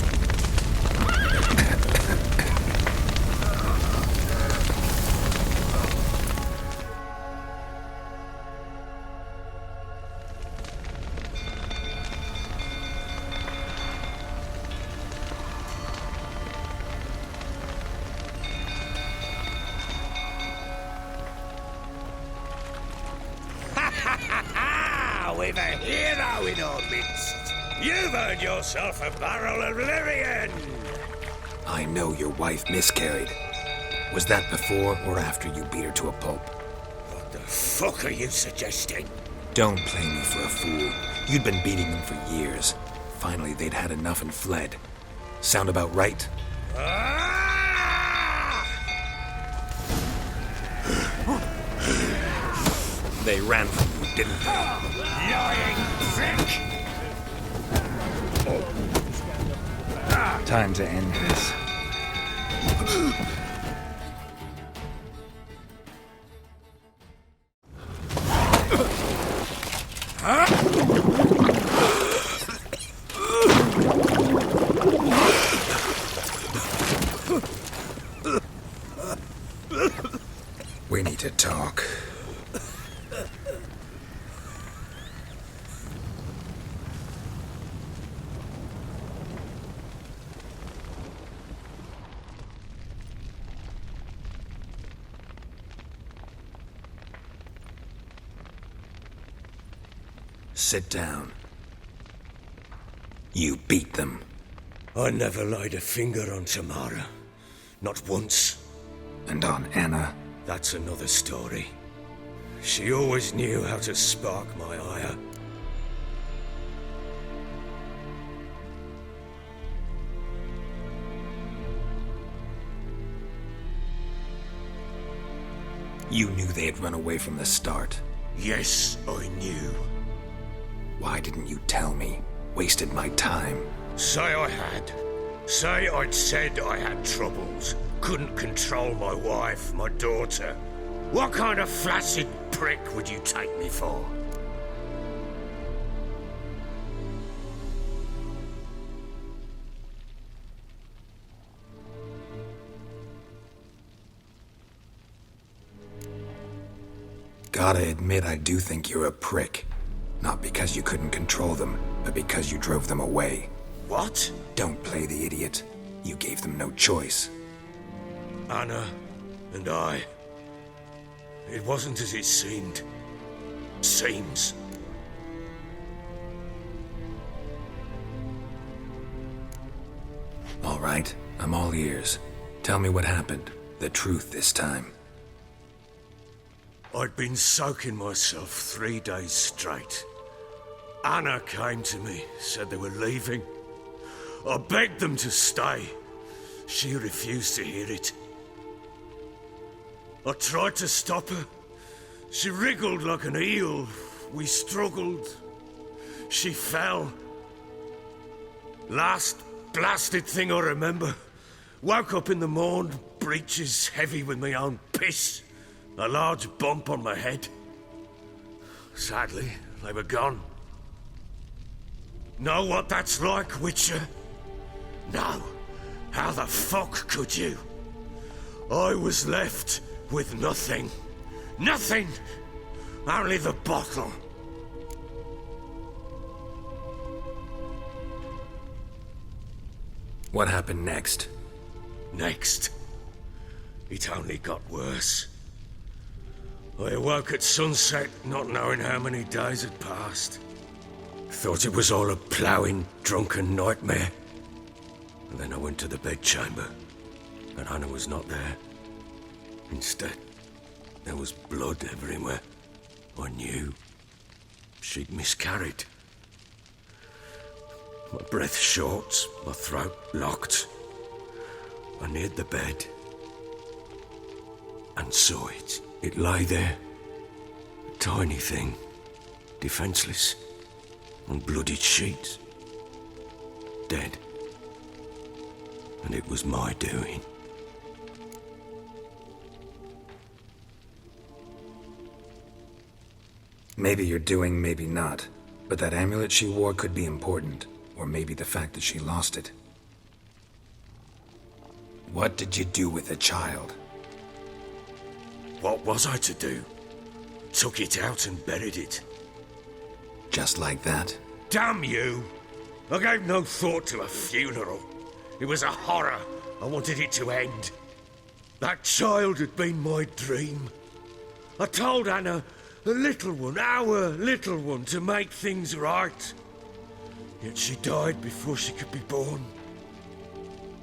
We've a hero in our midst. You've earned yourself a barrel of Lyrian. I know your wife miscarried. Was that before or after you beat her to a pulp? What the fuck are you suggesting? Don't play me for a fool. You'd been beating them for years. Finally, they'd had enough and fled. Sound about right? They ran from you, didn't they? Lying prick! Time to end this. We need to talk. Sit down. You beat them. I never laid a finger on Tamara. Not once. And on Anna? That's another story. She always knew how to spark my ire. You knew they had run away from the start. Yes, I knew. Why didn't you tell me? Wasted my time. Say I had. Say I'd said I had troubles. Couldn't control my wife, my daughter. What kind of flaccid prick would you take me for? Gotta admit, I do think you're a prick. Not because you couldn't control them, but because you drove them away. What? Don't play the idiot. You gave them no choice. Anna and I. It wasn't as it seemed. Seems. All right, I'm all ears. Tell me what happened. The truth this time. I'd been soaking myself 3 days straight. Anna came to me, said they were leaving. I begged them to stay. She refused to hear it. I tried to stop her. She wriggled like an eel. We struggled. She fell. Last blasted thing I remember. Woke up in the morn, breeches heavy with my own piss. A large bump on my head. Sadly, they were gone. Know what that's like, Witcher? No. How the fuck could you? I was left with nothing. Nothing! Only the bottle. What happened next? Next? It only got worse. I awoke at sunset, not knowing how many days had passed. Thought it was all a ploughing, drunken nightmare. And then I went to the bedchamber, and Anna was not there. Instead, there was blood everywhere. I knew she'd miscarried. My breath short, my throat locked. I neared the bed and saw it. It lay there, a tiny thing, defenseless, on bloodied sheets, dead. And it was my doing. Maybe you're doing, maybe not. But that amulet she wore could be important. Or maybe the fact that she lost it. What did you do with the child? What was I to do? Took it out and buried it. Just like that? Damn you! I gave no thought to a funeral. It was a horror. I wanted it to end. That child had been my dream. I told Anna, the little one, our little one, to make things right. Yet she died before she could be born.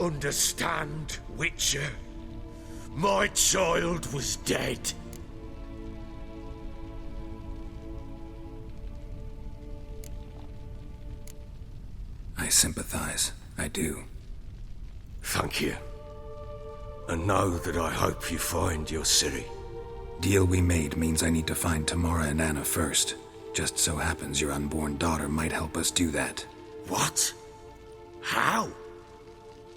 Understand, Witcher? My child was dead. I sympathize. I do. Thank you. And know that I hope you find your Ciri. Deal we made means I need to find Tamara and Anna first. Just so happens your unborn daughter might help us do that. What? How?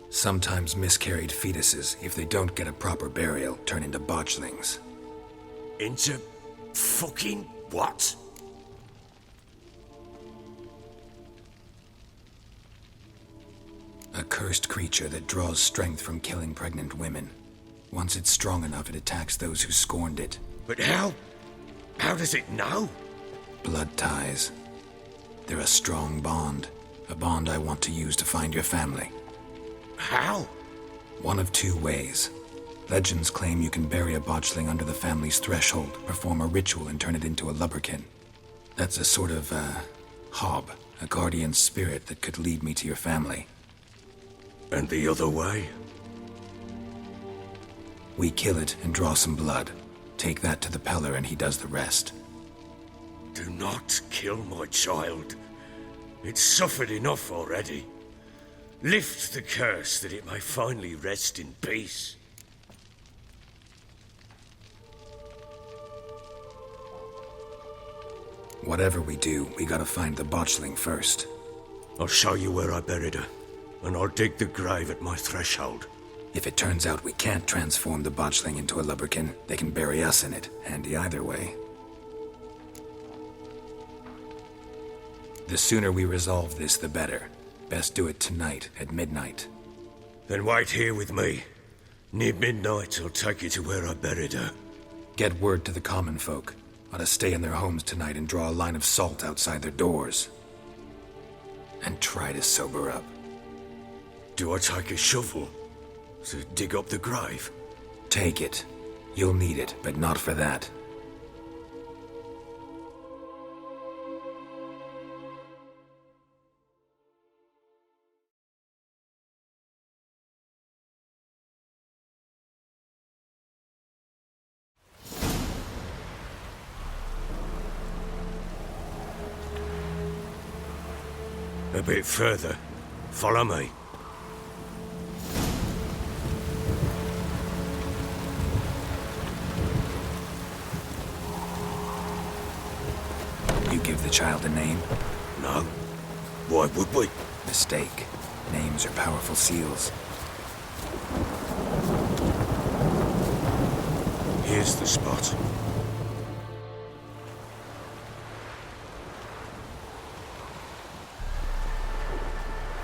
Sometimes miscarried fetuses, if they don't get a proper burial, turn into botchlings. Into fucking what? A cursed creature that draws strength from killing pregnant women. Once it's strong enough, it attacks those who scorned it. But how? How does it know? Blood ties. They're a strong bond. A bond I want to use to find your family. How? One of two ways. Legends claim you can bury a botchling under the family's threshold, perform a ritual, and turn it into a lubberkin. That's a sort of, hob, a guardian spirit that could lead me to your family. And the other way? We kill it and draw some blood. Take that to the Peller and he does the rest. Do not kill my child. It's suffered enough already. Lift the curse that it may finally rest in peace. Whatever we do, we gotta find the botchling first. I'll show you where I buried her, and I'll dig the grave at my threshold. If it turns out we can't transform the botchling into a lubberkin, they can bury us in it. Handy either way. The sooner we resolve this, the better. Best do it tonight, at midnight. Then wait here with me. Near midnight, I'll take you to where I buried her. Get word to the common folk. Ought to stay in their homes tonight and draw a line of salt outside their doors. And try to sober up. Do I take a shovel to dig up the grave? Take it. You'll need it, but not for that. A bit further. Follow me. You give the child a name? No. Why would we? Mistake. Names are powerful seals. Here's the spot.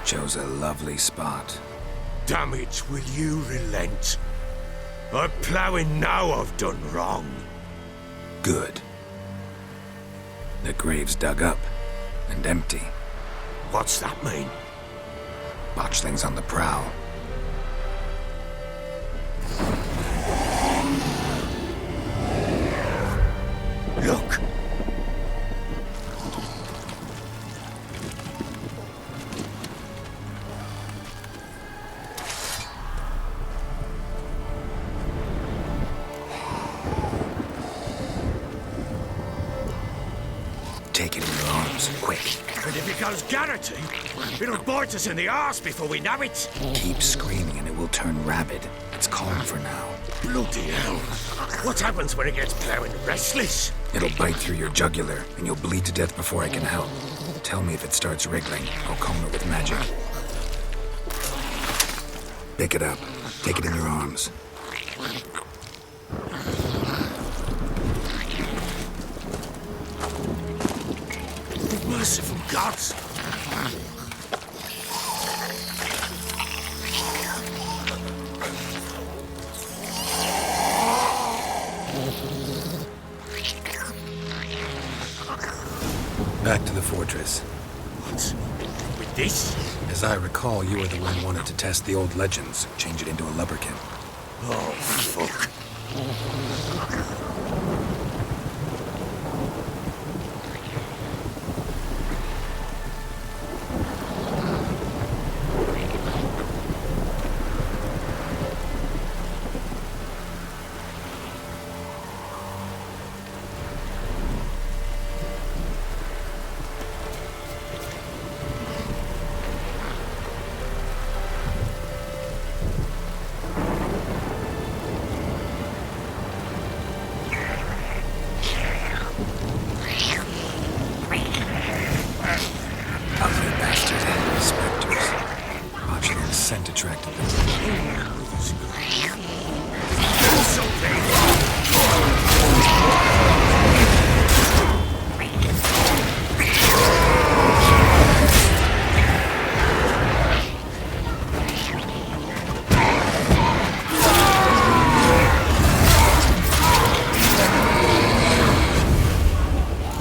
Chose a lovely spot. Damn it, will you relent? I'm ploughing now I've done wrong. Good. The grave's dug up and empty. What's that mean? Botchling's on the prowl. Look! Take it in your arms, quick. And if it goes Garrity, it'll bite us in the arse before we know it. Keep screaming and it will turn rabid. It's calm for now. Bloody hell. What happens when it gets plowing restless? It'll bite through your jugular, and you'll bleed to death before I can help. Tell me if it starts wriggling. I'll calm it with magic. Pick it up. Take it in your arms. Merciful gods! Back to the fortress. What? With this? As I recall, you were the one who wanted to test the old legends, change it into a lubberkin. Oh, fuck. scent attracted them.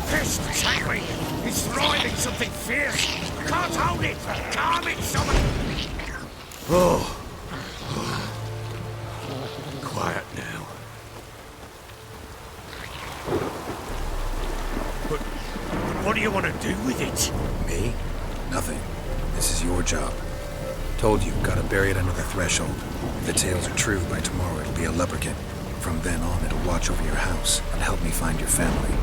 Pest, Shaggy! It's thriving something fierce! Can't hold it! Calm it, someone! Oh. Quiet now. But what do you want to do with it? Me? Nothing. This is your job. Told you, gotta bury it under the threshold. If the tales are true, by tomorrow it'll be a lubberkin. From then on, it'll watch over your house and help me find your family.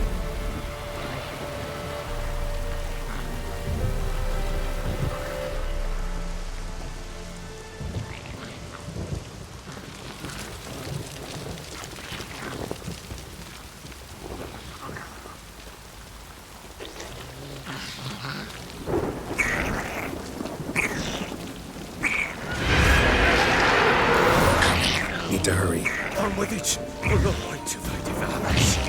Need to hurry. On with it! We're not going to fight devours.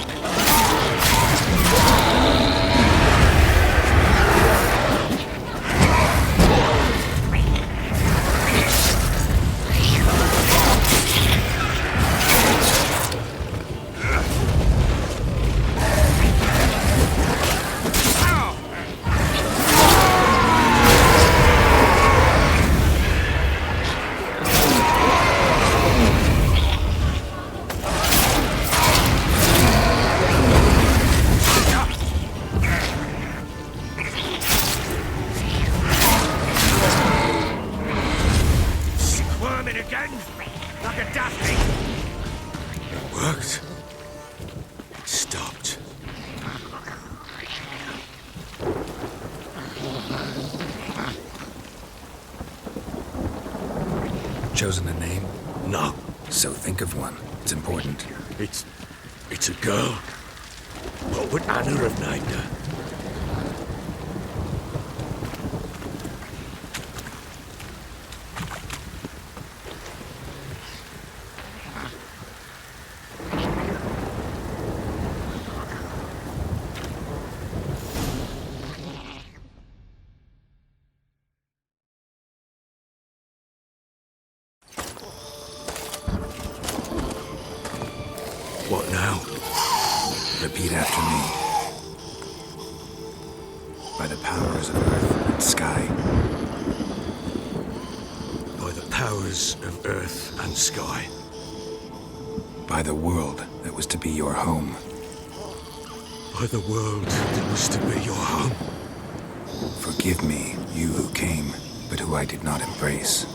Squirming again? Like a daphne? It worked. It stopped. Chosen a name? No. So think of one. It's important. It's a girl. What would Anna have named her? What now? Repeat after me. By the powers of earth and sky. By the powers of earth and sky. By the world that was to be your home. By the world that was to be your home. Forgive me, you who came, but who I did not embrace.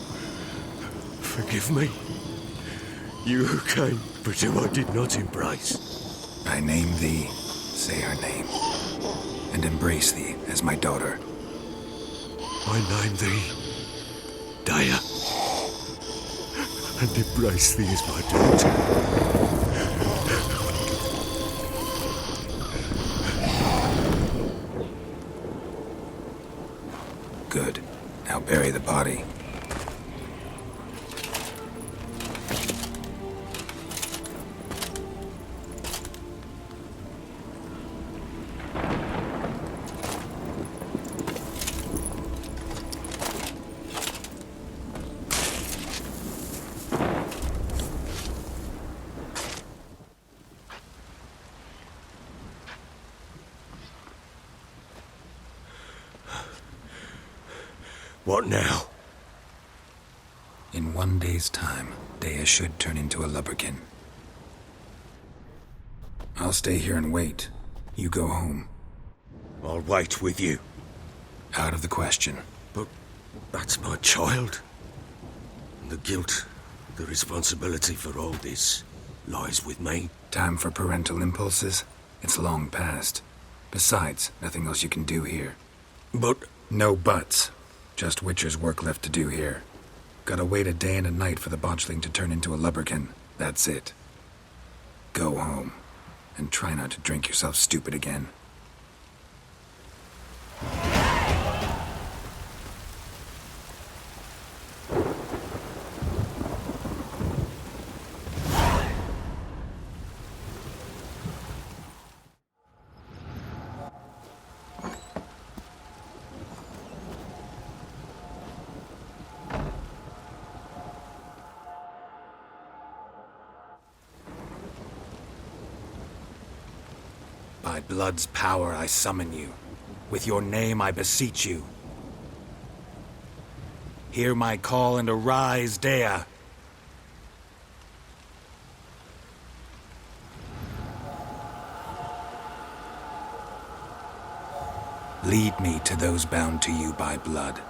Forgive me. You who came, but who I did not embrace. I name thee, say her name, and embrace thee as my daughter. I name thee, Daya, and embrace thee as my daughter. Good. Now bury the body. What now? In 1 day's time, Daya should turn into a lubberkin. I'll stay here and wait. You go home. I'll wait with you. Out of the question. But that's my child. And the guilt, the responsibility for all this lies with me. Time for parental impulses? It's long past. Besides, nothing else you can do here. But... No buts. Just Witcher's work left to do here. Gotta wait a day and a night for the botchling to turn into a lubberkin. That's it. Go home. And try not to drink yourself stupid again. By blood's power I summon you. With your name I beseech you. Hear my call and arise, Dea. Lead me to those bound to you by blood.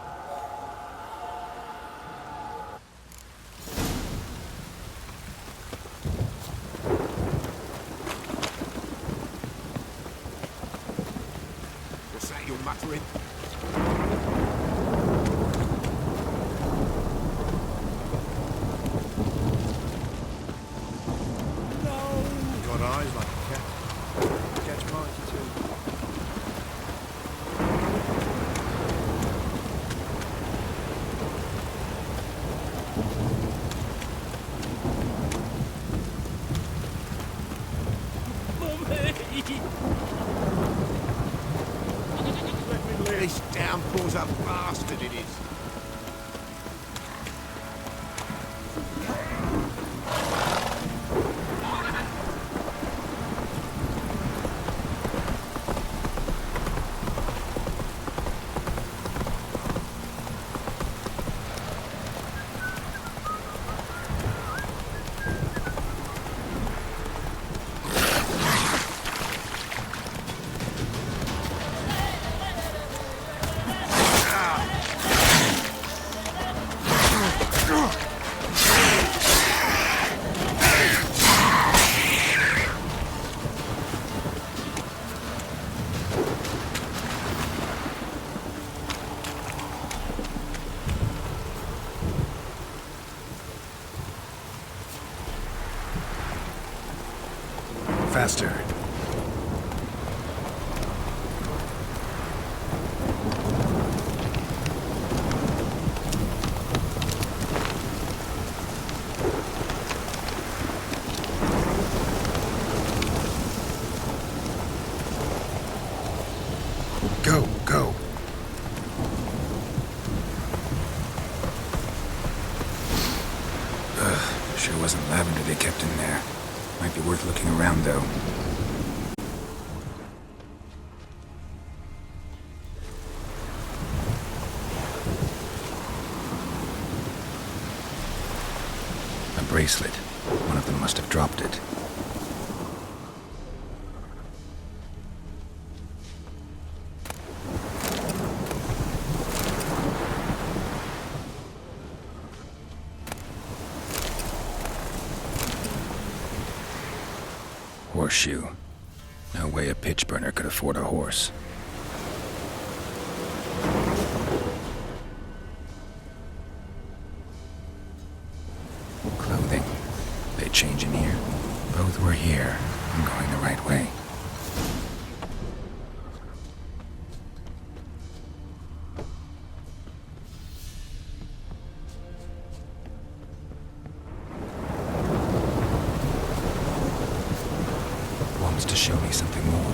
What's that you're muttering? Got eyes like a cat. Catch mice too. This downpour's a bastard, it is. Faster. Go, go. Sure wasn't lavender they kept in there. Might be worth looking around, though. A bracelet. One of them must have dropped it. Horseshoe. No way a pitch burner could afford a horse. Clothing. They change in here? Both were here. I'm going the right way. Wants to show me something more.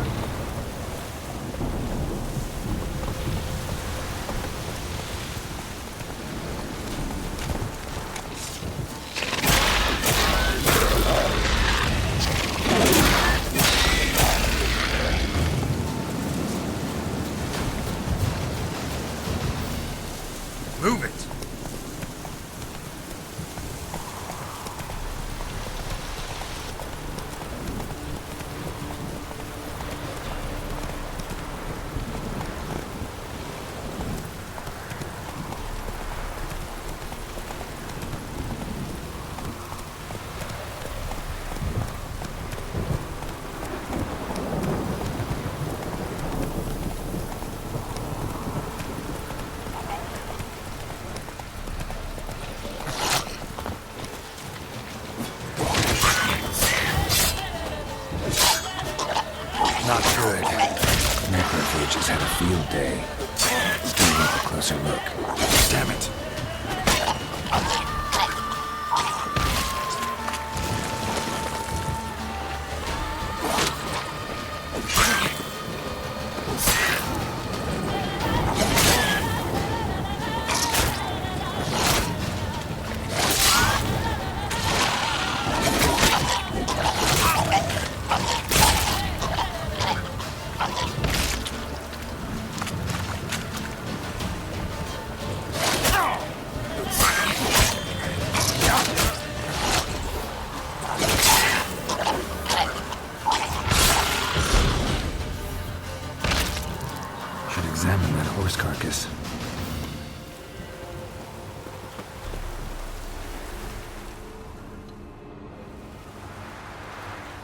Move it! Not good. Necrophage has had a field day. Still worth a closer look. Damn it.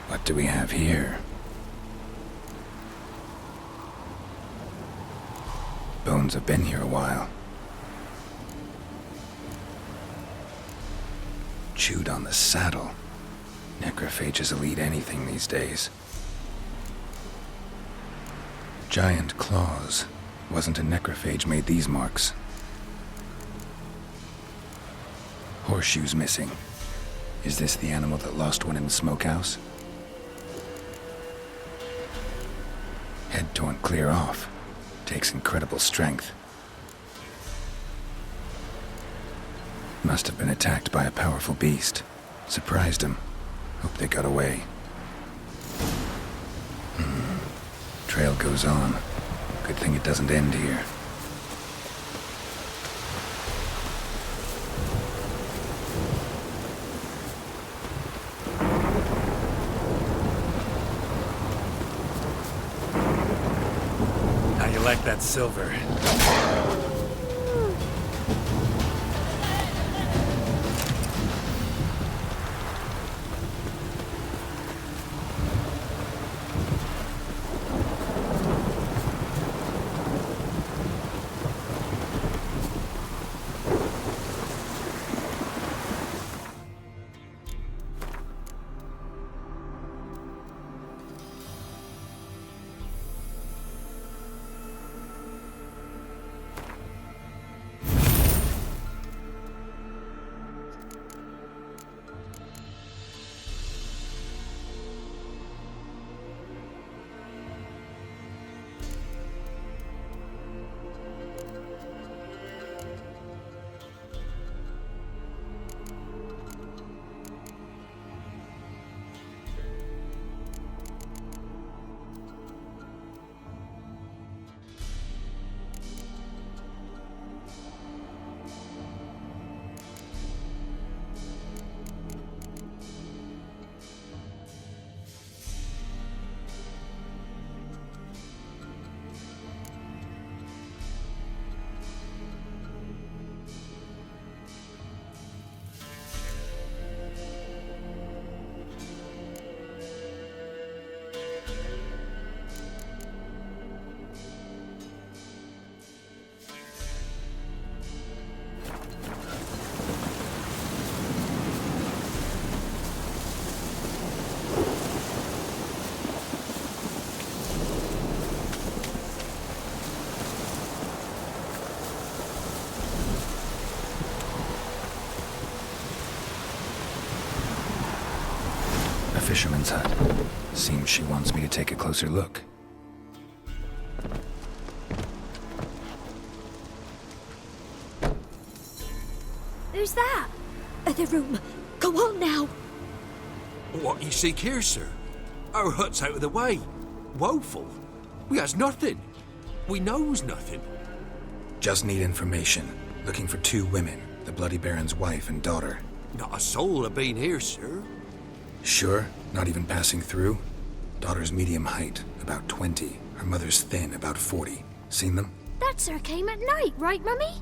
What do we have here? Bones have been here a while. Chewed on the saddle. Necrophages will eat anything these days. Giant claws. Wasn't a necrophage made these marks. Horseshoes missing. Is this the animal that lost one in the smokehouse? Head torn clear off. Takes incredible strength. Must have been attacked by a powerful beast. Surprised him. Hope they got away. Trail goes on. Good thing it doesn't end here. How you like that silver? Fisherman's hut. Seems she wants me to take a closer look. Who's that? Other room. Go on now. What you seek here, sir? Our hut's out of the way. Woeful. We has nothing. We knows nothing. Just need information. Looking for 2 women. The Bloody Baron's wife and daughter. Not a soul have been here, sir. Sure? Not even passing through? Daughter's medium height, about 20. Her mother's thin, about 40. Seen them? That sir came at night, right, Mummy?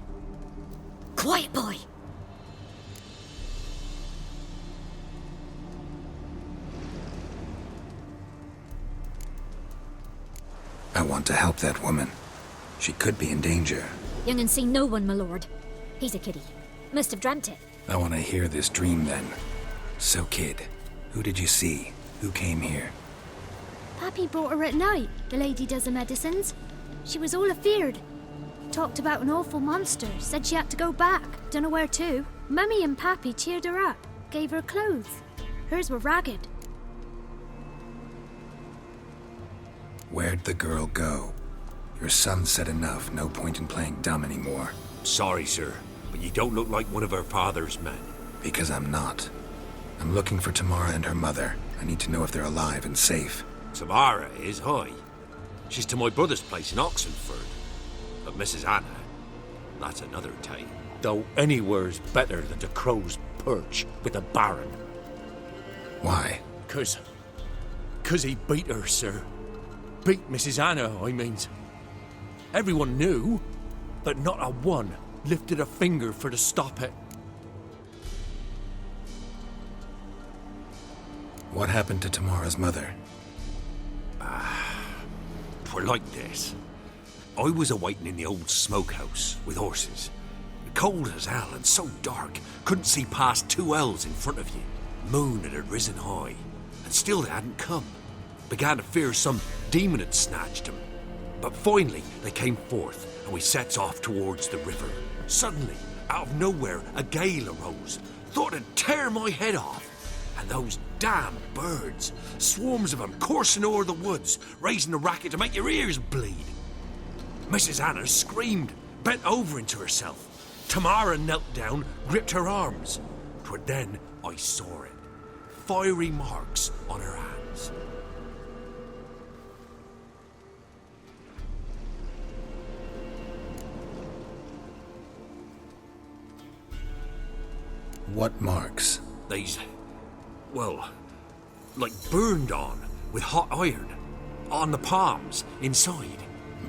Quiet, boy. I want to help that woman. She could be in danger. Young and seen no one, my lord. He's a kiddie. Must have dreamt it. I want to hear this dream then. So, kid, who did you see? Who came here? Pappy brought her at night, the lady does the medicines. She was all afeared. Talked about an awful monster, said she had to go back, dunno where to. Mummy and Pappy cheered her up, gave her clothes. Hers were ragged. Where'd the girl go? Your son said enough, no point in playing dumb anymore. Sorry, sir, but you don't look like one of her father's men. Because I'm not. I'm looking for Tamara and her mother. I need to know if they're alive and safe. Tamara is, hi. She's to my brother's place in Oxenford. But Mrs. Anna, that's another tale. Though anywhere's better than the Crow's Perch with the Baron. Why? 'Cause he beat her, sir. Beat Mrs. Anna, I means. Everyone knew, but not a one lifted a finger for to stop it. What happened to Tamara's mother? Twere like this. I was awaiting in the old smokehouse with horses. Cold as hell and so dark, couldn't see past 2 ells in front of you. Moon had risen high, and still they hadn't come. Began to fear some demon had snatched them. But finally they came forth, and we sets off towards the river. Suddenly, out of nowhere, a gale arose. Thought it'd tear my head off. And those damn birds, swarms of them coursing o'er the woods, raising a racket to make your ears bleed. Mrs. Anna screamed, bent over into herself. Tamara knelt down, gripped her arms. 'Twere then I saw it. Fiery marks on her hands. What marks? These, well, like burned on with hot iron. On the palms, inside.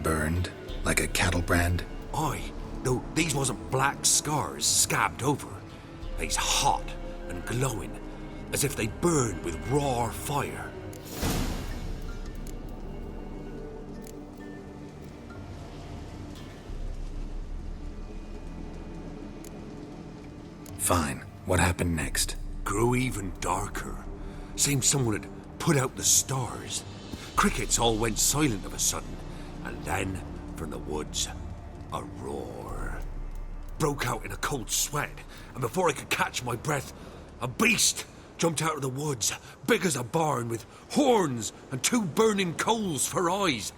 Burned? Like a cattle brand? Aye, though these wasn't black scars scabbed over. They's hot and glowing, as if they burned with raw fire. Fine. What happened next? Grew even darker. Seemed someone had put out the stars. Crickets all went silent of a sudden, and then, from the woods, a roar. Broke out in a cold sweat, and before I could catch my breath, a beast jumped out of the woods, big as a barn, with horns and 2 burning coals for eyes.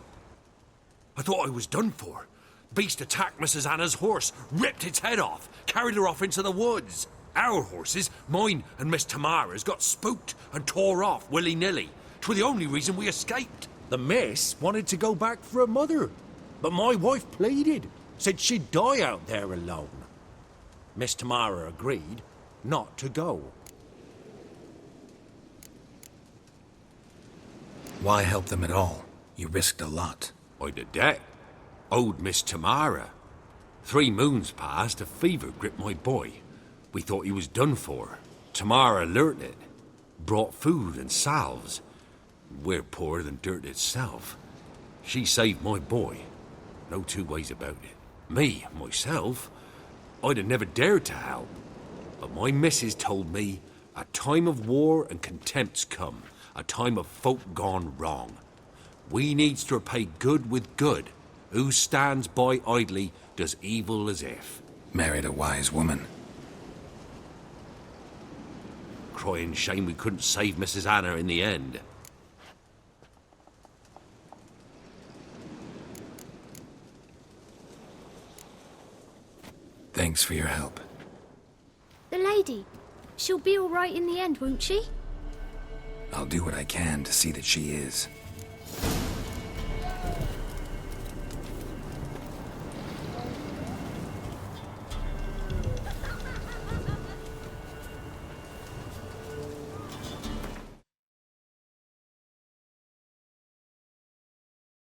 I thought I was done for. Beast attacked Mrs. Anna's horse, ripped its head off, carried her off into the woods. Our horses, mine and Miss Tamara's, got spooked and tore off willy-nilly. 'Twere the only reason we escaped. The miss wanted to go back for her mother, but my wife pleaded, said she'd die out there alone. Miss Tamara agreed not to go. Why help them at all? You risked a lot. I'd a debt. Owed Miss Tamara. 3 moons passed, a fever gripped my boy. We thought he was done for. Tamara learnt it. Brought food and salves. We're poorer than dirt itself. She saved my boy. No 2 ways about it. Me, myself, I'd have never dared to help. But my missus told me a time of war and contempt's come. A time of folk gone wrong. We needs to repay good with good. Who stands by idly does evil as if. Married a wise woman. Crying shame we couldn't save Mrs. Anna in the end. Thanks for your help. The lady. She'll be all right in the end, won't she? I'll do what I can to see that she is.